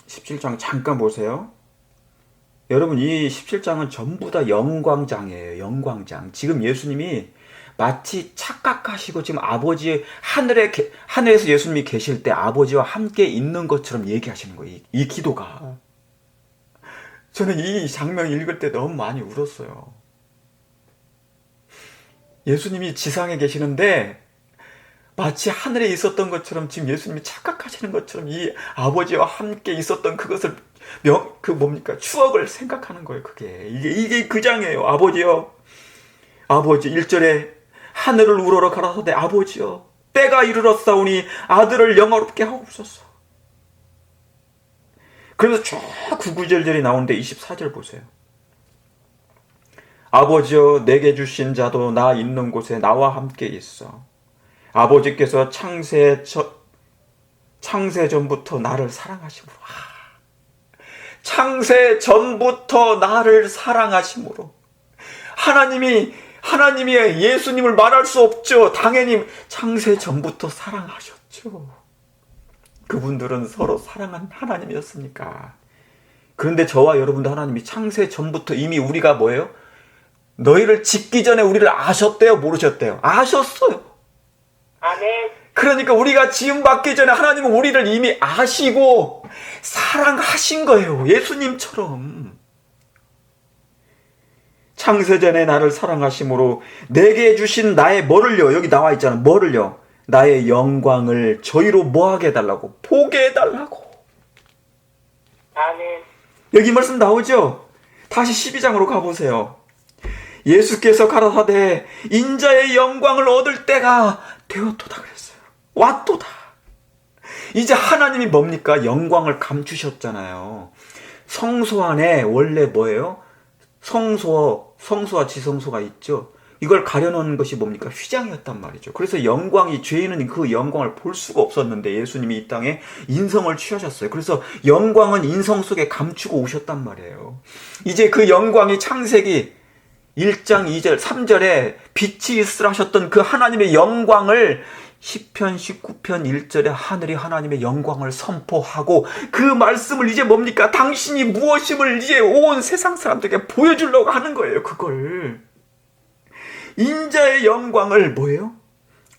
17장 잠깐 보세요. 여러분, 이 17장은 전부 다 영광장이에요. 영광장. 지금 예수님이 마치 착각하시고 지금 하늘에서 예수님이 계실 때 아버지와 함께 있는 것처럼 얘기하시는 거예요. 이 기도가. 저는 이 장면 읽을 때 너무 많이 울었어요. 예수님이 지상에 계시는데 마치 하늘에 있었던 것처럼 지금 예수님이 착각하시는 것처럼 이 아버지와 함께 있었던 그것을 추억을 생각하는 거예요. 이게 그 장이에요. 아버지요. 아버지 1절에 하늘을 우러러 가라사대 아버지요. 때가 이르렀사오니 아들을 영화롭게 하옵소서. 그래서 쭉 9절절이 나오는데 24절 보세요. 아버지여 내게 주신 자도 나 있는 곳에 나와 함께 있어. 아버지께서 창세 전부터 나를 사랑하심으로. 창세 전부터 나를 사랑하심으로. 하나님이 예수님을 말할 수 없죠. 당연히 창세 전부터 사랑하셨죠. 그분들은 서로 사랑한 하나님이었으니까. 그런데 저와 여러분도 하나님이 창세 전부터 이미 우리가 뭐예요? 너희를 짓기 전에 우리를 아셨대요? 모르셨대요? 아셨어요. 아멘. 그러니까 우리가 지음 받기 전에 하나님은 우리를 이미 아시고 사랑하신 거예요. 예수님처럼. 창세전에 나를 사랑하심으로 내게 주신 나의 뭐를요? 여기 나와 있잖아. 뭐를요? 나의 영광을 저희로 뭐하게 해달라고? 보게 해달라고. 아멘. 여기 말씀 나오죠? 다시 12장으로 가보세요. 예수께서 가라사대 인자의 영광을 얻을 때가 되었도다 그랬어요. 왔도다. 이제 하나님이 뭡니까? 영광을 감추셨잖아요. 성소 안에 원래 뭐예요? 성소와 지성소가 있죠. 이걸 가려놓은 것이 뭡니까? 휘장이었단 말이죠. 그래서 영광이, 죄인은 그 영광을 볼 수가 없었는데 예수님이 이 땅에 인성을 취하셨어요. 그래서 영광은 인성 속에 감추고 오셨단 말이에요. 이제 그 영광이 창세기 1장 2절 3절에 빛이 있으라 하셨던 그 하나님의 영광을 시편 19편 1절에 하늘이 하나님의 영광을 선포하고 그 말씀을 이제 뭡니까? 당신이 무엇임을 이제 온 세상 사람들에게 보여주려고 하는 거예요. 그걸. 인자의 영광을 뭐예요?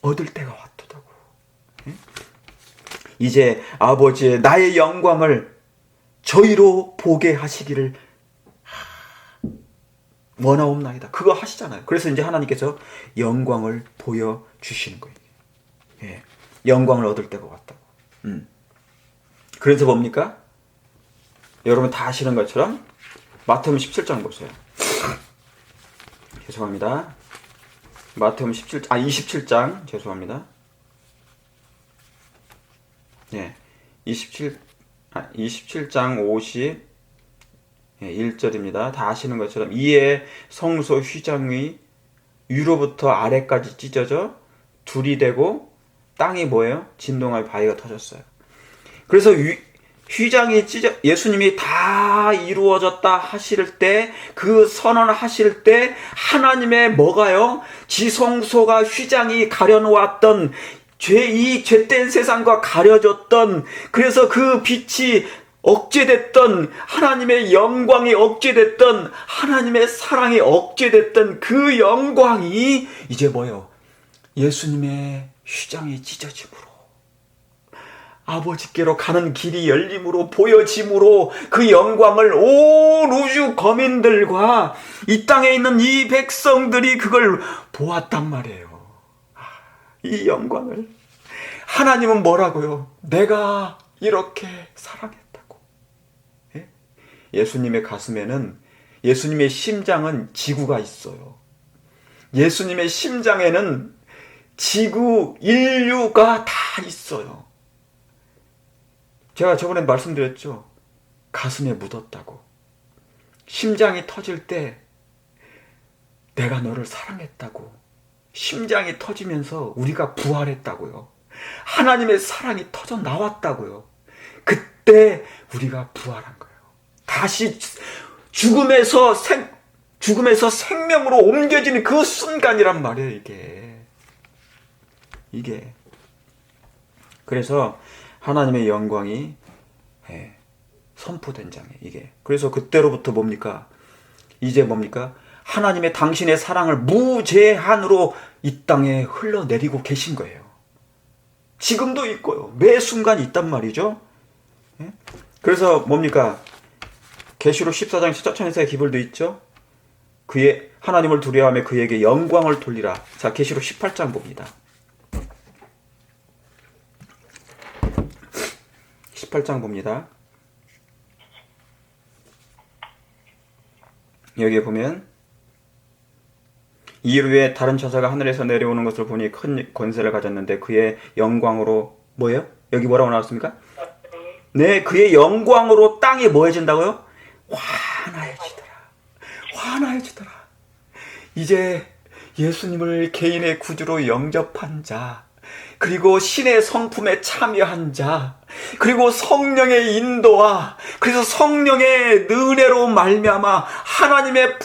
얻을 때가 왔도다고. 이제 아버지의 나의 영광을 저희로 보게 하시기를 원하옵나이다. 그거 하시잖아요. 그래서 이제 하나님께서 영광을 보여주시는 거예요. 예, 영광을 얻을 때가 왔다고. 그래서 뭡니까? 여러분 다 아시는 것처럼 마태복음 17장 보세요. 죄송합니다. 마태복음 27장 죄송합니다. 예, 27장 51절입니다. 다 아시는 것처럼 이에 성소 휘장이 위로부터 아래까지 찢어져 둘이 되고 땅이 뭐예요? 진동하여 바위가 터졌어요. 그래서 휘장이 예수님이 다 이루어졌다 하실 때, 그 선언하실 때 하나님의 뭐가요? 지성소가 휘장이 가려놓았던 이 죄된 세상과 가려졌던, 그래서 그 빛이 억제됐던, 하나님의 영광이 억제됐던, 하나님의 사랑이 억제됐던 그 영광이 이제 뭐예요? 예수님의 휘장이 찢어짐으로, 아버지께로 가는 길이 열림으로, 보여짐으로 그 영광을 온 우주 거민들과 이 땅에 있는 이 백성들이 그걸 보았단 말이에요. 이 영광을. 하나님은 뭐라고요? 내가 이렇게 사랑했다고. 예? 예수님의 가슴에는, 예수님의 심장은 지구가 있어요. 예수님의 심장에는 지구, 인류가 다 있어요. 제가 저번에 말씀드렸죠. 가슴에 묻었다고. 심장이 터질 때 내가 너를 사랑했다고. 심장이 터지면서 우리가 부활했다고요. 하나님의 사랑이 터져 나왔다고요. 그때 우리가 부활한 거예요. 다시 죽음에서 생명으로 옮겨지는 그 순간이란 말이에요, 이게. 그래서 하나님의 영광이 선포된 장이에요, 이게. 그래서 그때로부터 뭡니까? 이제 뭡니까? 하나님의 당신의 사랑을 무제한으로 이 땅에 흘러내리고 계신 거예요. 지금도 있고요. 매 순간 있단 말이죠. 그래서 뭡니까? 계시록 14장 천사의 기별도 있죠. 그의 하나님을 두려워하며 그에게 영광을 돌리라. 자, 계시록 18장 봅니다. 18장 봅니다. 여기에 보면 이후에 다른 천사가 하늘에서 내려오는 것을 보니 큰 권세를 가졌는데 그의 영광으로 뭐예요? 여기 뭐라고 나왔습니까? 네, 그의 영광으로 땅이 뭐 해진다고요? 환하여지더라. 이제 예수님을 개인의 구주로 영접한 자, 그리고 신의 성품에 참여한 자, 그리고 성령의 인도와 그래서 성령의 은혜로 말미암아 하나님의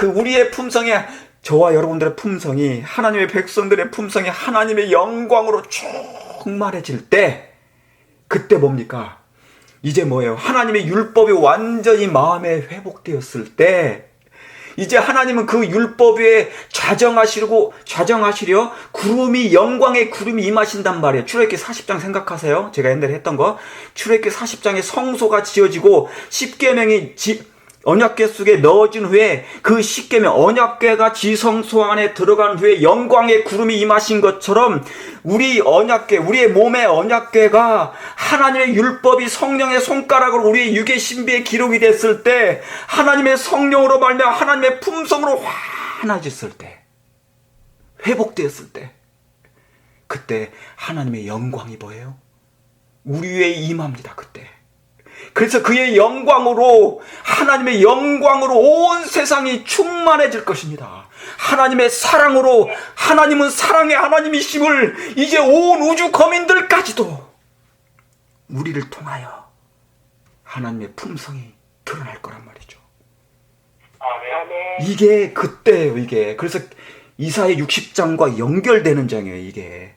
우리의 품성에, 저와 여러분들의 품성이, 하나님의 백성들의 품성이 하나님의 영광으로 충만해질 때, 그때 뭡니까? 이제 뭐예요? 하나님의 율법이 완전히 마음에 회복되었을 때, 이제 하나님은 그 율법 위에 좌정하시려 영광의 구름이 임하신단 말이에요. 출애굽기 40장 생각하세요. 제가 옛날에 했던 거. 출애굽기 40장에 성소가 지어지고 십계명이 언약궤 속에 넣어진 후에 그 십계명 언약궤가 지성소 안에 들어간 후에 영광의 구름이 임하신 것처럼 우리의 몸의 언약궤가 하나님의 율법이 성령의 손가락으로 우리의 육의 신비에 기록이 됐을 때, 하나님의 성령으로 말미암아 하나님의 품성으로 환해졌을 때, 회복되었을 때, 그때 하나님의 영광이 뭐예요? 우리 위에 임합니다. 그때. 그래서 그의 영광으로, 하나님의 영광으로 온 세상이 충만해질 것입니다. 하나님의 사랑으로, 하나님은 사랑의 하나님이심을 이제 온 우주 거민들까지도 우리를 통하여 하나님의 품성이 드러날 거란 말이죠. 이게 그때예요. 이게 그래서 이사야 60장과 연결되는 장이에요. 이게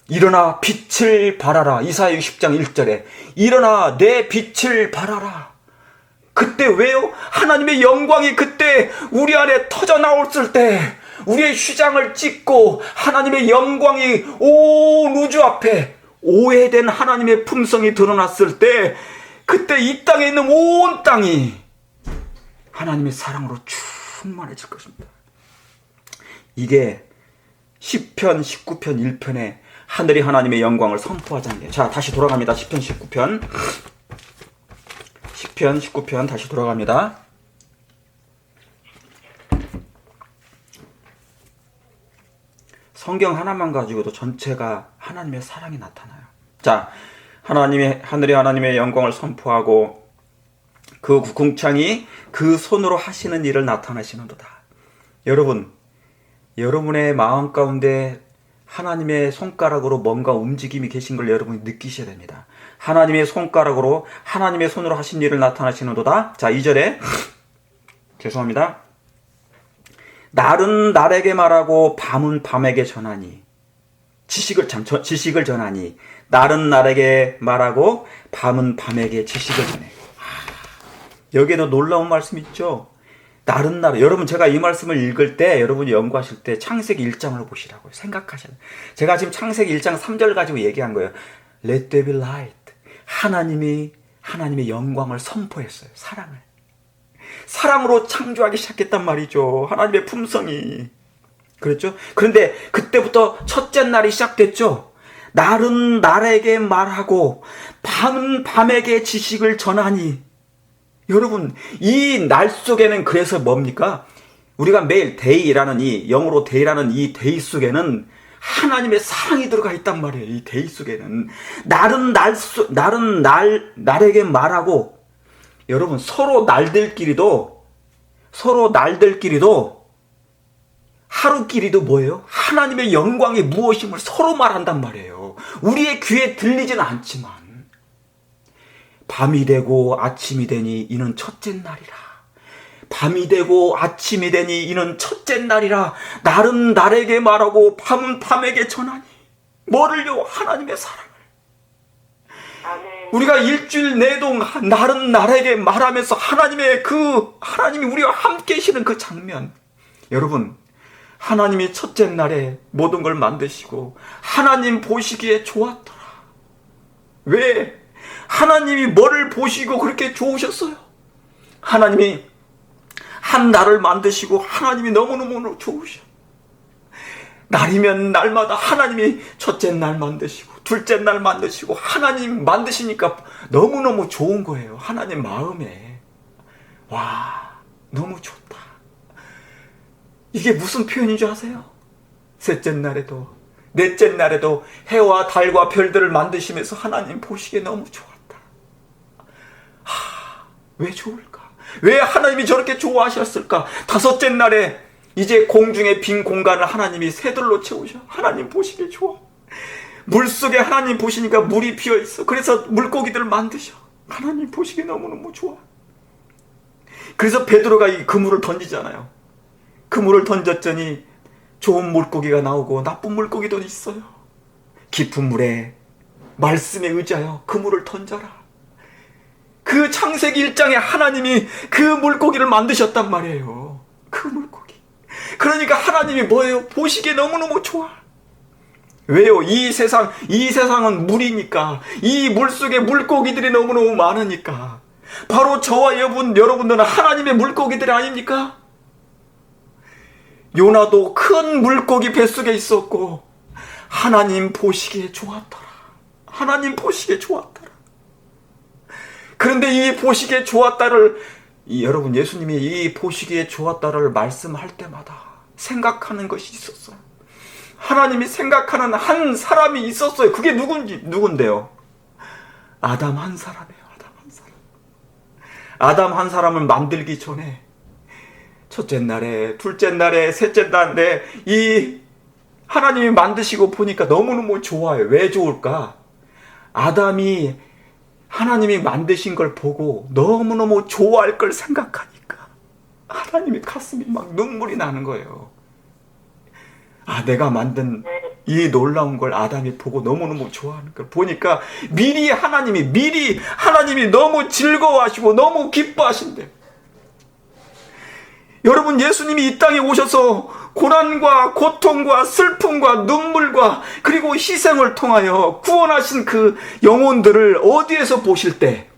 일어나 빛을 발하라. 이사야 60장 1절에 일어나 내 빛을 발하라. 그때 왜요? 하나님의 영광이 그때 우리 안에 터져 나왔을 때, 우리의 휘장을 찢고 하나님의 영광이 온 우주 앞에 오해된 하나님의 품성이 드러났을 때, 그때 이 땅에 있는 온 땅이 하나님의 사랑으로 충만해질 것입니다. 이게 시편 19편 1편에 하늘이 하나님의 영광을 선포하자는 게. 자, 다시 돌아갑니다. 시편 19편 다시 돌아갑니다. 성경 하나만 가지고도 전체가 하나님의 사랑이 나타나요. 자, 하늘이 하나님의 영광을 선포하고 그 궁창이 그 손으로 하시는 일을 나타내시는도다. 여러분의 마음 가운데 하나님의 손가락으로 뭔가 움직임이 계신 걸 여러분이 느끼셔야 됩니다. 하나님의 손가락으로, 하나님의 손으로 하신 일을 나타나시는도다. 자, 2절에 죄송합니다. 날은 날에게 말하고 밤은 밤에게 전하니. 지식을 전하니. 날은 날에게 말하고 밤은 밤에게 지식을 전해. 여기에도 놀라운 말씀 있죠? 날은 날. 여러분, 제가 이 말씀을 읽을 때, 여러분이 연구하실 때 창세기 1장을 보시라고요. 생각하셔야 돼요. 제가 지금 창세기 1장 3절 가지고 얘기한 거예요. Let there be light. 하나님의 영광을 선포했어요. 사랑으로 창조하기 시작했단 말이죠. 하나님의 품성이. 그렇죠? 그런데 그때부터 첫째 날이 시작됐죠. 날은 날에게 말하고 밤은 밤에게 지식을 전하니. 여러분, 이 날 속에는 그래서 뭡니까? 우리가 매일 데이라는 영어로 데이라는 이 데이 속에는 하나님의 사랑이 들어가 있단 말이에요. 이 데이 속에는 날은 날에게 말하고, 여러분, 서로 날들끼리도 하루끼리도 뭐예요? 하나님의 영광이 무엇임을 서로 말한단 말이에요. 우리의 귀에 들리지는 않지만, 밤이 되고 아침이 되니 이는 첫째 날이라. 밤이 되고 아침이 되니 이는 첫째 날이라. 날은 날에게 말하고 밤은 밤에게 전하니. 뭐를요? 하나님의 사랑을. 우리가 일주일 내동 날은 날에게 말하면서 하나님이 우리와 함께 계시는 그 장면. 여러분, 하나님이 첫째 날에 모든 걸 만드시고 하나님 보시기에 좋았더라. 왜? 하나님이 뭐를 보시고 그렇게 좋으셨어요? 하나님이 한 날을 만드시고 하나님이 너무너무 좋으셔. 날이면 날마다 하나님이 첫째 날 만드시고 둘째 날 만드시고 하나님 만드시니까 너무너무 좋은 거예요. 하나님 마음에. 와, 너무 좋다. 이게 무슨 표현인 줄 아세요? 셋째 날에도 넷째 날에도 해와 달과 별들을 만드시면서 하나님 보시기에 너무 좋았다. 왜 좋을까? 왜 하나님이 저렇게 좋아하셨을까? 다섯째 날에 이제 공중의 빈 공간을 하나님이 새들로 채우셔. 하나님 보시기에 좋아. 물속에 하나님 보시니까 물이 비어있어. 그래서 물고기들을 만드셔. 하나님 보시기에 너무너무 좋아. 그래서 베드로가 이 그물을 던지잖아요. 그물을 던졌더니 좋은 물고기가 나오고 나쁜 물고기도 있어요. 깊은 물에 말씀에 의지하여 그물을 던져라. 그 창세기 1장에 하나님이 그 물고기를 만드셨단 말이에요. 그 물고기. 그러니까 하나님이 뭐예요? 보시기에 너무너무 좋아. 왜요? 이 세상은 물이니까, 이 물속에 물고기들이 너무너무 많으니까. 바로 저와 여러분들은 하나님의 물고기들이 아닙니까? 요나도 큰 물고기 뱃속에 있었고 하나님 보시기에 좋았더라. 하나님 보시기에 좋았더라. 그런데 이 보시기에 좋았다를 여러분, 예수님이 이 보시기에 좋았다를 말씀할 때마다 생각하는 것이 있었어요. 하나님이 생각하는 한 사람이 있었어요. 그게 누군데요? 아담 한 사람이에요. 아담 한 사람을 만들기 전에 첫째 날에, 둘째 날에, 셋째 날에 이 하나님이 만드시고 보니까 너무너무 좋아요. 왜 좋을까? 아담이 하나님이 만드신 걸 보고 너무너무 좋아할 걸 생각하니까 하나님의 가슴이 막 눈물이 나는 거예요. 아, 내가 만든 이 놀라운 걸 아담이 보고 너무너무 좋아하는 걸 보니까 미리 하나님이 너무 즐거워하시고 너무 기뻐하신대. 여러분, 예수님이 이 땅에 오셔서 고난과 고통과 슬픔과 눈물과 그리고 희생을 통하여 구원하신 그 영혼들을 어디에서 보실 때,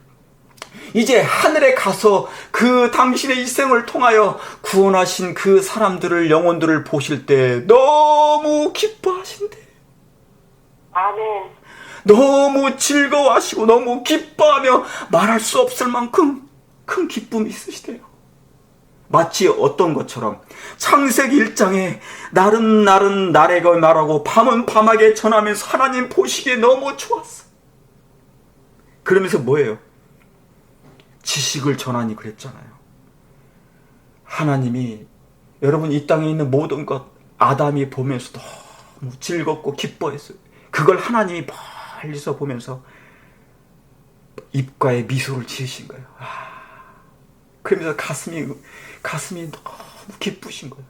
이제 하늘에 가서 그 당신의 희생을 통하여 구원하신 그 사람들을, 영혼들을 보실 때 너무 기뻐하신대. 아멘. 너무 즐거워하시고 너무 기뻐하며 말할 수 없을 만큼 큰 기쁨이 있으시대요. 마치 어떤 것처럼 창세기 1장에 날은 날에게 말하고 밤은 밤에게 전하면서 하나님 보시기에 너무 좋았어. 그러면서 뭐예요? 지식을 전하니 그랬잖아요. 하나님이 여러분 이 땅에 있는 모든 것 아담이 보면서 너무 즐겁고 기뻐했어요. 그걸 하나님이 멀리서 보면서 입가에 미소를 지으신 거예요. 그러면서 가슴이 너무 기쁘신 거예요.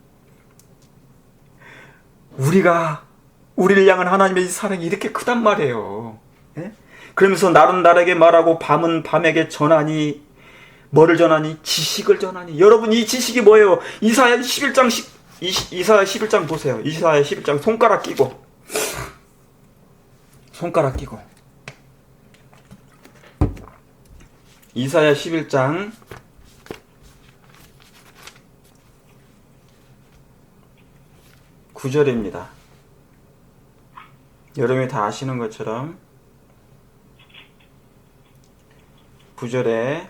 우리를 향한 하나님의 사랑이 이렇게 크단 말이에요. 예? 그러면서 날은 날에게 말하고 밤은 밤에게 전하니, 뭐를 전하니? 지식을 전하니. 여러분, 이 지식이 뭐예요? 이사야 11장 보세요. 이사야 11장 손가락 끼고 이사야 11장 9절입니다. 여러분이 다 아시는 것처럼 9절에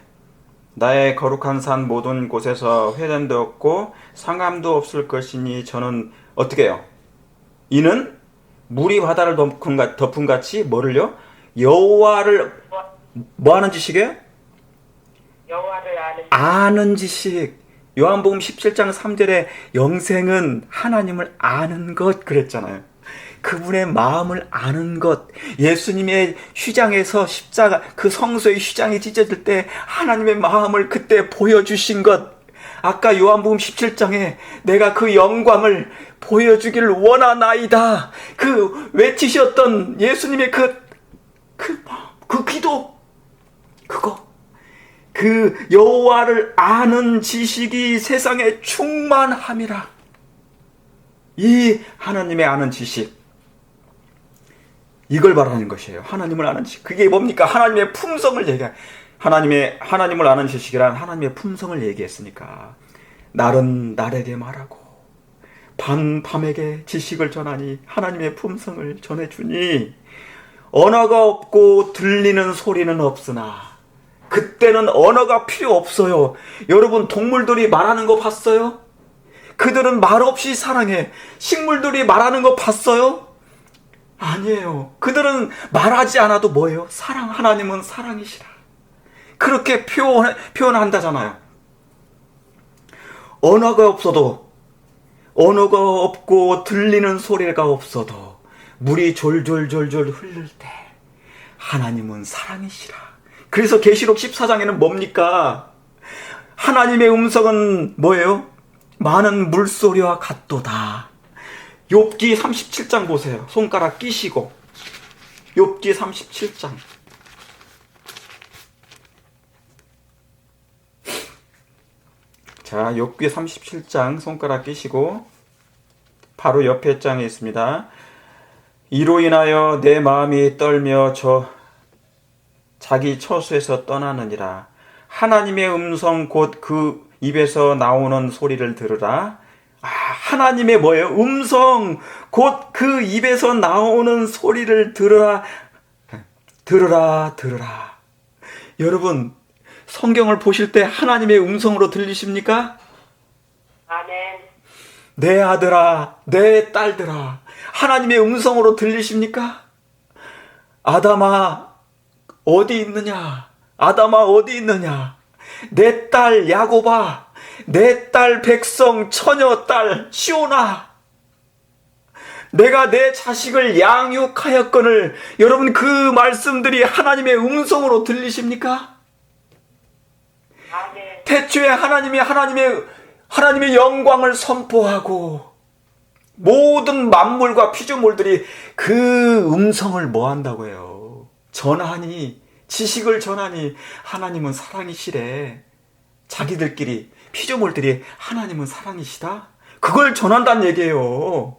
나의 거룩한 산 모든 곳에서 회단도 없고 상함도 없을 것이니 저는 어떻게 해요? 이는 물이 바다를 덮은 같이 뭐를요? 여호와를 뭐하는 지식이에요? 여호와를 아는 지식. 요한복음 17장 3절에 영생은 하나님을 아는 것 그랬잖아요. 그분의 마음을 아는 것. 예수님의 휘장에서 십자가, 그 성소의 휘장이 찢어질 때 하나님의 마음을 그때 보여주신 것. 아까 요한복음 17장에 내가 그 영광을 보여주기를 원하나이다. 그 외치셨던 예수님의 그 기도. 그거. 그 여호와를 아는 지식이 세상에 충만함이라. 이 하나님의 아는 지식, 이걸 말하는 것이에요. 하나님을 아는 지식. 그게 뭡니까? 하나님의 품성을 하나님을 아는 지식이란 하나님의 품성을 얘기했으니까 날은 날에게 말하고 밤에게 지식을 전하니 하나님의 품성을 전해주니 언어가 없고 들리는 소리는 없으나. 그때는 언어가 필요 없어요. 여러분, 동물들이 말하는 거 봤어요? 그들은 말 없이 사랑해. 식물들이 말하는 거 봤어요? 아니에요. 그들은 말하지 않아도 뭐예요? 사랑. 하나님은 사랑이시라. 그렇게 표현한다잖아요. 언어가 없어도 언어가 없고 들리는 소리가 없어도 물이 졸졸졸졸 흐를 때 하나님은 사랑이시라. 그래서 계시록 14장에는 뭡니까? 하나님의 음성은 뭐예요? 많은 물소리와 같도다. 욥기 37장 보세요. 손가락 끼시고 욥기 37장. 자, 욥기 37장 손가락 끼시고 바로 옆에 장에 있습니다. 이로 인하여 내 마음이 떨며 자기 처소에서 떠나느니라. 하나님의 음성 곧 그 입에서 나오는 소리를 들으라. 하나님의 뭐예요? 음성 곧 그 입에서 나오는 소리를 들으라. 들으라. 여러분, 성경을 보실 때 하나님의 음성으로 들리십니까? 아멘. 내 아들아, 내 딸들아, 하나님의 음성으로 들리십니까? 아담아, 어디 있느냐? 아담아, 어디 있느냐? 내 딸 야곱아, 내 딸 백성 처녀 딸 시온아, 내가 내 자식을 양육하였거늘. 여러분, 그 말씀들이 하나님의 음성으로 들리십니까? 아멘. 태초에 하나님의 영광을 선포하고 모든 만물과 피조물들이 그 음성을 뭐 한다고 해요? 전하니, 지식을 전하니 하나님은 사랑이시래. 자기들끼리, 피조물들이 하나님은 사랑이시다? 그걸 전한다는 얘기예요.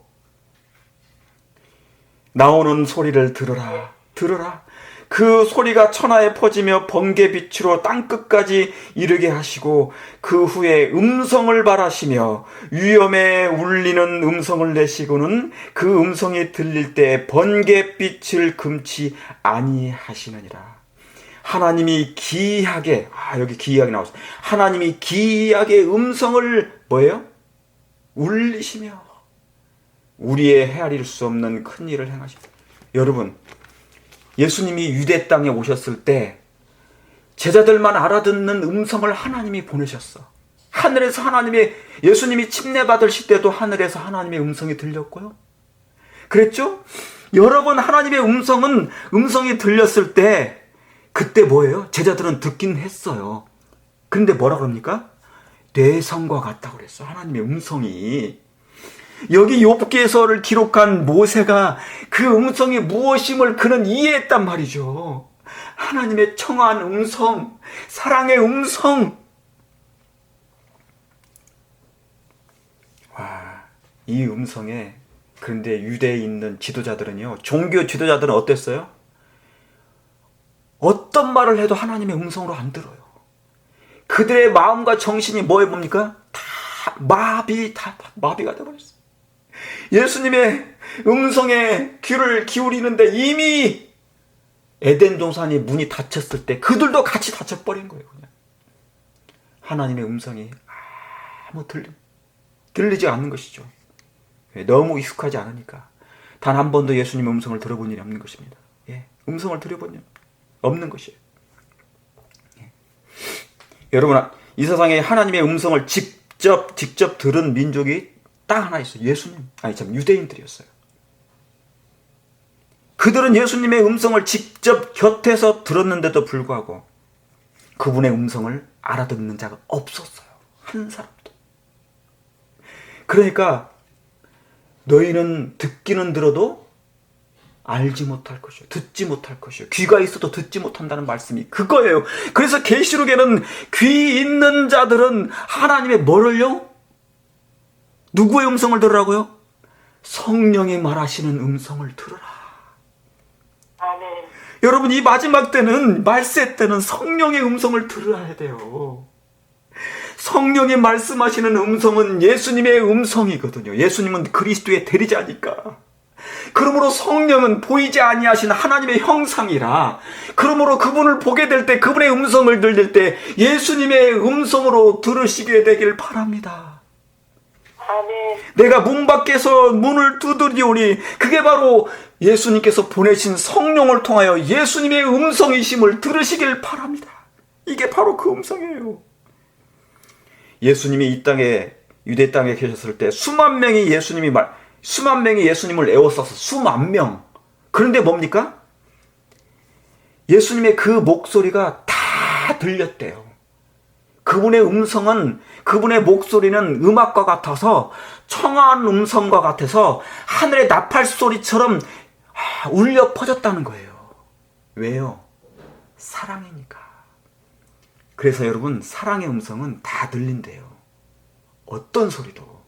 나오는 소리를 들으라. 그 소리가 천하에 퍼지며 번개빛으로 땅끝까지 이르게 하시고 그 후에 음성을 발하시며 위엄에 울리는 음성을 내시고는 그 음성이 들릴 때 번개빛을 금치 아니하시느니라. 하나님이 기이하게, 여기 기이하게 나왔어요. 하나님이 기이하게 음성을 뭐예요? 울리시며 우리의 헤아릴 수 없는 큰 일을 행하십니다. 여러분, 예수님이 유대 땅에 오셨을 때 제자들만 알아듣는 음성을 하나님이 보내셨어. 하늘에서 예수님이 침례받으실 때도 하늘에서 하나님의 음성이 들렸고요. 그랬죠? 여러분, 하나님의 음성이 들렸을 때 그때 뭐예요? 제자들은 듣긴 했어요. 근데 뭐라 그럽니까? 뇌성과 같다고 그랬어. 하나님의 음성이. 여기 욥기서를 기록한 모세가 그 음성이 무엇임을 그는 이해했단 말이죠. 하나님의 청아한 음성, 사랑의 음성. 이 음성에, 그런데 유대에 있는 지도자들은요, 종교 지도자들은 어땠어요? 어떤 말을 해도 하나님의 음성으로 안 들어요. 그들의 마음과 정신이 뭐에 뭡니까? 다 마비가 되어버렸어요. 예수님의 음성에 귀를 기울이는데 이미 에덴 동산이 문이 닫혔을 때 그들도 같이 닫혀버린 거예요. 그냥. 하나님의 음성이 아무 들리지 않는 것이죠. 너무 익숙하지 않으니까. 단 한 번도 예수님의 음성을 들어본 일이 없는 것입니다. 음성을 들어본 일 없는 것이에요. 여러분, 이 세상에 하나님의 음성을 직접 들은 민족이 딱 하나 있어요. 유대인들이었어요. 그들은 예수님의 음성을 직접 곁에서 들었는데도 불구하고 그분의 음성을 알아듣는 자가 없었어요. 한 사람도. 그러니까 너희는 듣기는 들어도 알지 못할 것이요, 듣지 못할 것이요, 귀가 있어도 듣지 못한다는 말씀이 그거예요. 그래서 계시록에는 귀 있는 자들은 하나님의 뭐를요? 누구의 음성을 들으라고요? 성령이 말하시는 음성을 들으라. 아멘. 여러분, 이 마지막 때는, 말세 때는 성령의 음성을 들어야 돼요. 성령이 말씀하시는 음성은 예수님의 음성이거든요. 예수님은 그리스도의 대리자니까. 그러므로 성령은 보이지 아니하신 하나님의 형상이라, 그러므로 그분을 보게 될 때, 그분의 음성을 들릴 때 예수님의 음성으로 들으시게 되길 바랍니다. 아멘. 내가 문 밖에서 문을 두드리오니 그게 바로 예수님께서 보내신 성령을 통하여 예수님의 음성이심을 들으시길 바랍니다. 이게 바로 그 음성이에요. 예수님이 이 땅에 유대 땅에 계셨을 때 수만 명이 예수님을 에워싸서 수만 명. 그런데 뭡니까? 예수님의 그 목소리가 다 들렸대요. 그분의 음성은, 그분의 목소리는 음악과 같아서, 청아한 음성과 같아서 하늘의 나팔 소리처럼 울려 퍼졌다는 거예요. 왜요? 사랑이니까. 그래서 여러분, 사랑의 음성은 다 들린대요. 어떤 소리도.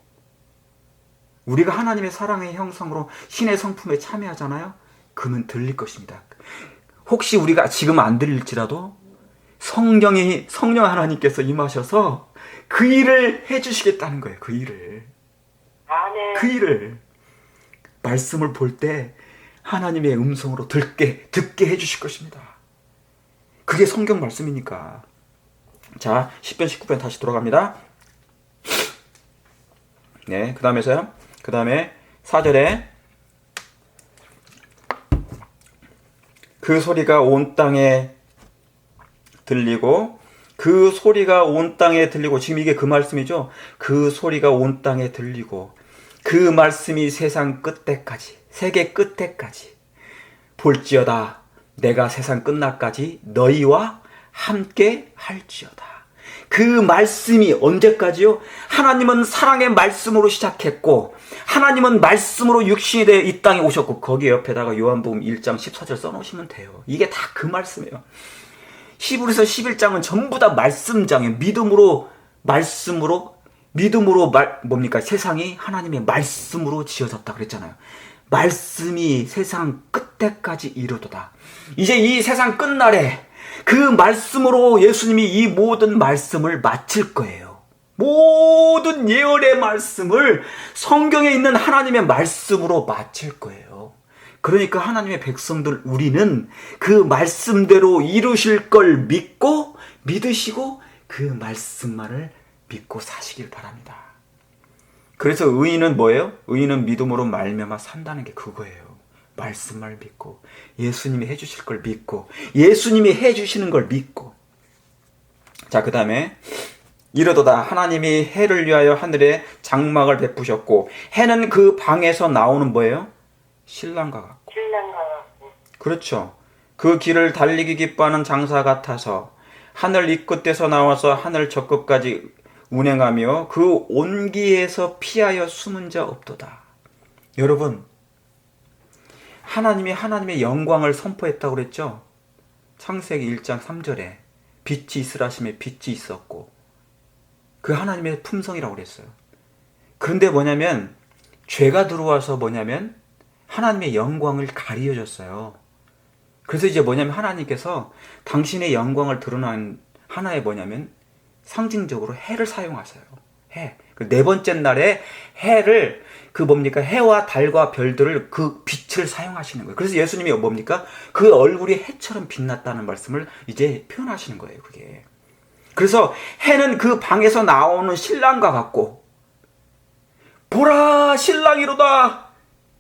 우리가 하나님의 사랑의 형상으로 신의 성품에 참여하잖아요. 그러면 들릴 것입니다. 혹시 우리가 지금 안 들릴지라도 성령 하나님께서 임하셔서 그 일을 해주시겠다는 거예요. 그 일을. 아멘. 그 일을. 말씀을 볼 때 하나님의 음성으로 듣게 해주실 것입니다. 그게 성경 말씀이니까. 자, 10편 19편 다시 돌아갑니다. 네, 그 다음에 4절에 그 소리가 온 땅에 들리고, 그 소리가 온 땅에 들리고, 지금 이게 그 말씀이죠. 그 소리가 온 땅에 들리고, 그 말씀이 세상 끝에까지, 세계 끝에까지 볼지어다. 내가 세상 끝날까지 너희와 함께 할지어다. 그 말씀이 언제까지요? 하나님은 사랑의 말씀으로 시작했고, 하나님은 말씀으로 육신이 되어 이 땅에 오셨고, 거기 옆에다가 요한복음 1장 14절 써놓으시면 돼요. 이게 다 그 말씀이에요. 히브리서 11장은 전부 다 말씀장이에요. 뭡니까? 세상이 하나님의 말씀으로 지어졌다 그랬잖아요. 말씀이 세상 끝에까지 이르도다. 이제 이 세상 끝날에 그 말씀으로 예수님이 이 모든 말씀을 마칠 거예요. 모든 예언의 말씀을 성경에 있는 하나님의 말씀으로 마칠 거예요. 그러니까 하나님의 백성들, 우리는 그 말씀대로 이루실 걸 믿으시고 그 말씀만을 믿고 사시길 바랍니다. 그래서 의인은 뭐예요? 의인은 믿음으로 말미암아 산다는 게 그거예요. 말씀을 믿고, 예수님이 해주실 걸 믿고, 예수님이 해주시는 걸 믿고. 자, 그 다음에 이르도다. 하나님이 해를 위하여 하늘에 장막을 베푸셨고, 해는 그 방에서 나오는 뭐예요? 신랑과 같고. 그렇죠. 그 길을 달리기 기뻐하는 장사 같아서 하늘 이 끝에서 나와서 하늘 저 끝까지 운행하며 그 온기에서 피하여 숨은 자 없도다. 여러분, 하나님이 하나님의 영광을 선포했다고 그랬죠? 창세기 1장 3절에 빛이 있으라 하심에 빛이 있었고, 그 하나님의 품성이라고 그랬어요. 그런데 뭐냐면 죄가 들어와서 뭐냐면 하나님의 영광을 가리워줬어요. 그래서 이제 뭐냐면 하나님께서 당신의 영광을 드러난 하나의 뭐냐면 상징적으로 해를 사용하세요. 해. 그 네 번째 날에 해를 해와 달과 별들을 그 빛을 사용하시는 거예요. 그래서 예수님이 뭡니까? 그 얼굴이 해처럼 빛났다는 말씀을 이제 표현하시는 거예요. 그게. 그래서 해는 그 방에서 나오는 신랑과 같고, 보라 신랑이로다.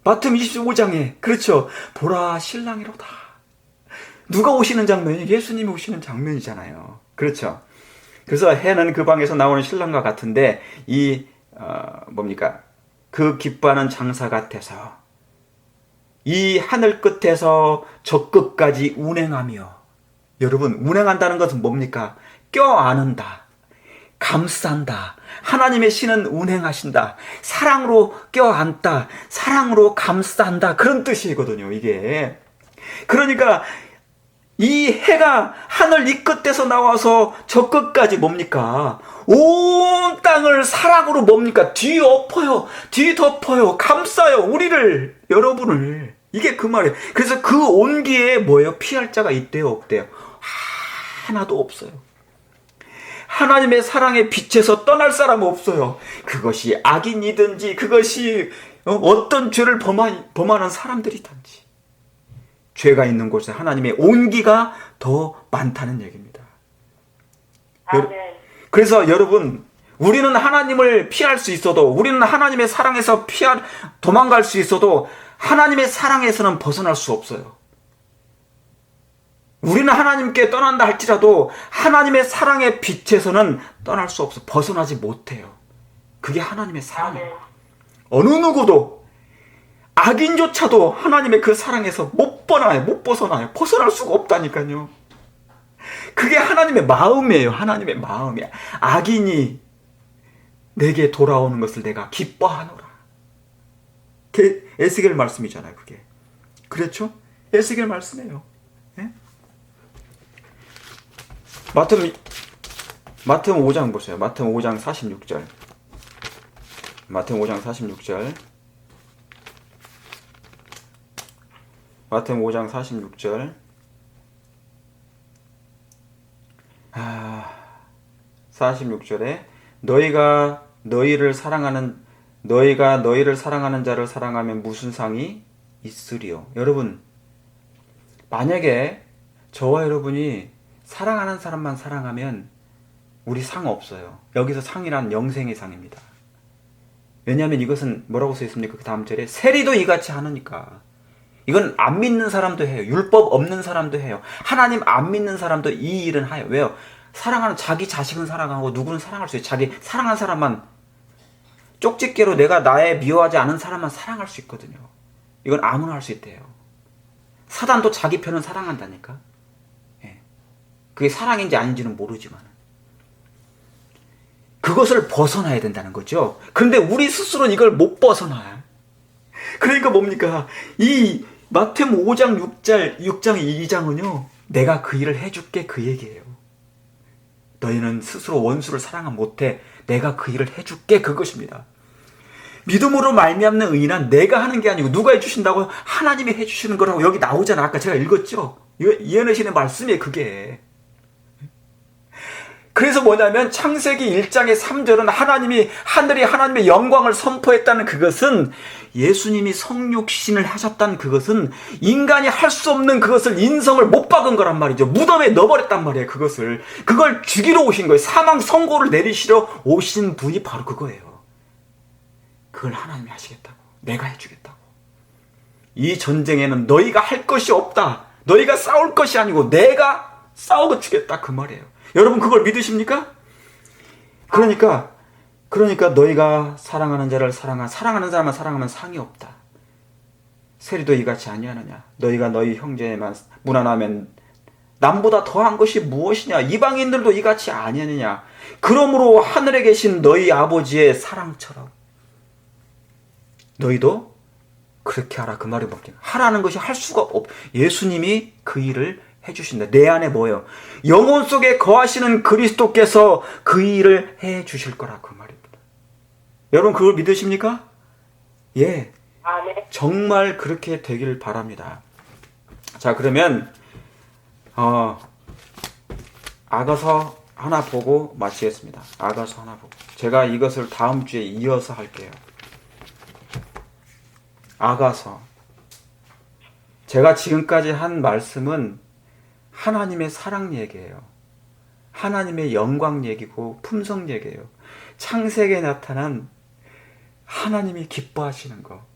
마태복음 25장에 그렇죠. 보라 신랑이로다. 누가 오시는 장면이? 예수님이 오시는 장면이잖아요. 그렇죠. 그래서 해는 그 방에서 나오는 신랑과 같은데 그 기뻐하는 장사 같아서 이 하늘 끝에서 저 끝까지 운행하며. 여러분, 운행한다는 것은 뭡니까? 껴안는다, 감싼다. 하나님의 신은 운행하신다. 사랑으로 껴안다, 사랑으로 감싼다. 그런 뜻이거든요, 이게. 그러니까 이 해가 하늘 이 끝에서 나와서 저 끝까지 뭡니까? 온 땅을 사랑으로 뭡니까? 뒤덮어요, 감싸요, 우리를, 여러분을. 이게 그 말이에요. 그래서 그 온기에 뭐예요? 피할 자가 있대요, 없대요? 하나도 없어요. 하나님의 사랑의 빛에서 떠날 사람 없어요. 그것이 악인이든지, 그것이 어떤 죄를 범하는 사람들이든지. 죄가 있는 곳에 하나님의 온기가 더 많다는 얘기입니다. 아멘. 그래서 여러분, 우리는 하나님을 피할 수 있어도, 우리는 하나님의 사랑에서 도망갈 수 있어도 하나님의 사랑에서는 벗어날 수 없어요. 우리는 하나님께 떠난다 할지라도 하나님의 사랑의 빛에서는 떠날 수 없어. 벗어나지 못해요. 그게 하나님의 사랑이에요. 아멘. 어느 누구도 악인조차도 하나님의 그 사랑에서 못 벗어나요. 벗어날 수가 없다니까요. 그게 하나님의 마음이에요. 하나님의 마음이야. 악인이 내게 돌아오는 것을 내가 기뻐하노라. 그게 에스겔 말씀이잖아요. 그게. 그렇죠? 에스겔 말씀이에요. 예? 마태복음 5장 보세요. 마태복음 5장 46절. 마태복음 5장 46절. 마태복음 5장 46절. 46절에 너희가 너희를 사랑하는 자를 사랑하면 무슨 상이 있으리요. 여러분, 만약에 저와 여러분이 사랑하는 사람만 사랑하면 우리 상 없어요. 여기서 상이란 영생의 상입니다. 왜냐하면 이것은 뭐라고 써 있습니까? 그 다음 절에 세리도 이같이 하느니까. 이건 안 믿는 사람도 해요. 율법 없는 사람도 해요. 하나님 안 믿는 사람도 이 일은 해요. 왜요? 사랑하는 자기 자식은 사랑하고 누구는 사랑할 수 있어요. 자기 사랑하는 사람만, 쪽집게로 내가 나의 미워하지 않은 사람만 사랑할 수 있거든요. 이건 아무나 할 수 있대요. 사단도 자기 편은 사랑한다니까. 예. 그게 사랑인지 아닌지는 모르지만 그것을 벗어나야 된다는 거죠. 그런데 우리 스스로는 이걸 못 벗어나요. 그러니까 뭡니까? 이 마태복음 5장 6장 2장은요. 내가 그 일을 해줄게 그 얘기예요. 너희는 스스로 원수를 사랑 못해. 내가 그 일을 해줄게 그것입니다. 믿음으로 말미암는 의인은 내가 하는 게 아니고 누가 해주신다고요? 하나님이 해주시는 거라고 여기 나오잖아. 아까 제가 읽었죠. 이현애 신의 말씀이에요. 그게. 그래서 뭐냐면 창세기 1장의 3절은 하나님이 하늘이 하나님의 영광을 선포했다는 그것은 예수님이 성육신을 하셨다는 그것은 인간이 할 수 없는 그것을 인성을 못 박은 거란 말이죠. 무덤에 넣어버렸단 말이에요. 그걸 죽이러 오신 거예요. 사망 선고를 내리시러 오신 분이 바로 그거예요. 그걸 하나님이 하시겠다고. 내가 해주겠다고. 이 전쟁에는 너희가 할 것이 없다. 너희가 싸울 것이 아니고 내가 싸우고 주겠다 그 말이에요. 여러분 그걸 믿으십니까? 그러니까 너희가 사랑하는 자를 사랑하는 사람만 사랑하면 상이 없다. 세리도 이같이 아니하느냐. 너희가 너희 형제만 무난하면 남보다 더한 것이 무엇이냐. 이방인들도 이같이 아니하느냐. 그러므로 하늘에 계신 너희 아버지의 사랑처럼 너희도 그렇게 하라. 그 말이 뭡니까? 하라는 것이 할 수가 예수님이 그 일을 해주신다. 내 안에 뭐예요? 영혼 속에 거하시는 그리스도께서 그 일을 해주실 거라 그 말입니다. 여러분 그걸 믿으십니까? 예, 아멘. 정말 그렇게 되길 바랍니다. 자, 그러면 아가서 하나 보고 마치겠습니다. 아가서 하나 보고 제가 이것을 다음 주에 이어서 할게요. 아가서. 제가 지금까지 한 말씀은 하나님의 사랑 얘기예요. 하나님의 영광 얘기고 품성 얘기예요. 창세기에 나타난 하나님이 기뻐하시는 거.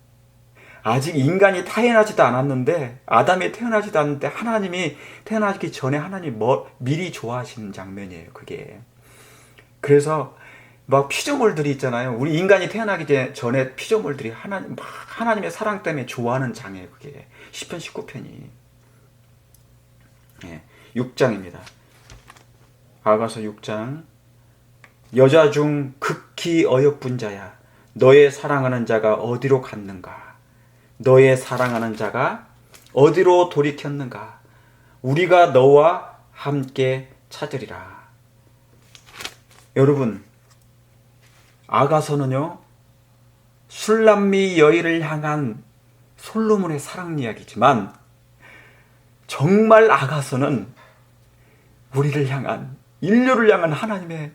아직 인간이 태어나지도 않았는데, 아담이 태어나지도 않았는데 하나님이 태어나기 전에 하나님이 미리 좋아하시는 장면이에요. 그게. 그래서 막 피조물들이 있잖아요. 우리 인간이 태어나기 전에 피조물들이 하나님의 사랑 때문에 좋아하는 장이에요. 그게 시편 19편이. 예, 6장입니다. 아가서 6장. 여자 중 극히 어여쁜 자야, 너의 사랑하는 자가 어디로 갔는가? 너의 사랑하는 자가 어디로 돌이켰는가? 우리가 너와 함께 찾으리라. 여러분, 아가서는요, 술람미 여인을 향한 솔로몬의 사랑 이야기지만 정말 아가서는 우리를 향한, 인류를 향한 하나님의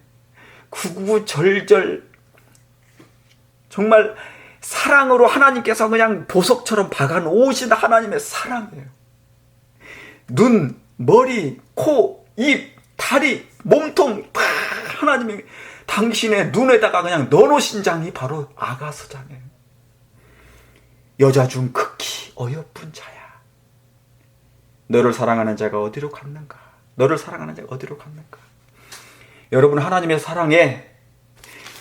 구구절절 정말 사랑으로 하나님께서 그냥 보석처럼 박아놓으신 하나님의 사랑이에요. 눈, 머리, 코, 입, 다리, 몸통 다 하나님이 당신의 눈에다가 그냥 넣어놓으신 장이 바로 아가서장이에요. 여자 중 극히 어여쁜 자야. 너를 사랑하는 자가 어디로 갔는가? 너를 사랑하는 자가 어디로 갔는가? 여러분, 하나님의 사랑에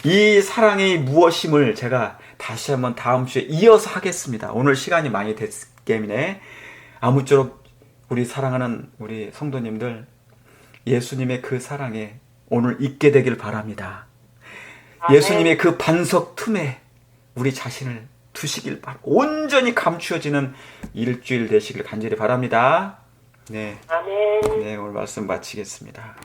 이 사랑이 무엇임을 제가 다시 한번 다음 주에 이어서 하겠습니다. 오늘 시간이 많이 됐기 때문에 아무쪼록 우리 사랑하는 우리 성도님들 예수님의 그 사랑에 오늘 있게 되길 바랍니다. 아멘. 예수님의 그 반석 틈에 우리 자신을 두시길 바랍니다. 온전히 감추어지는 일주일 되시길 간절히 바랍니다. 네, 아멘. 네, 오늘 말씀 마치겠습니다.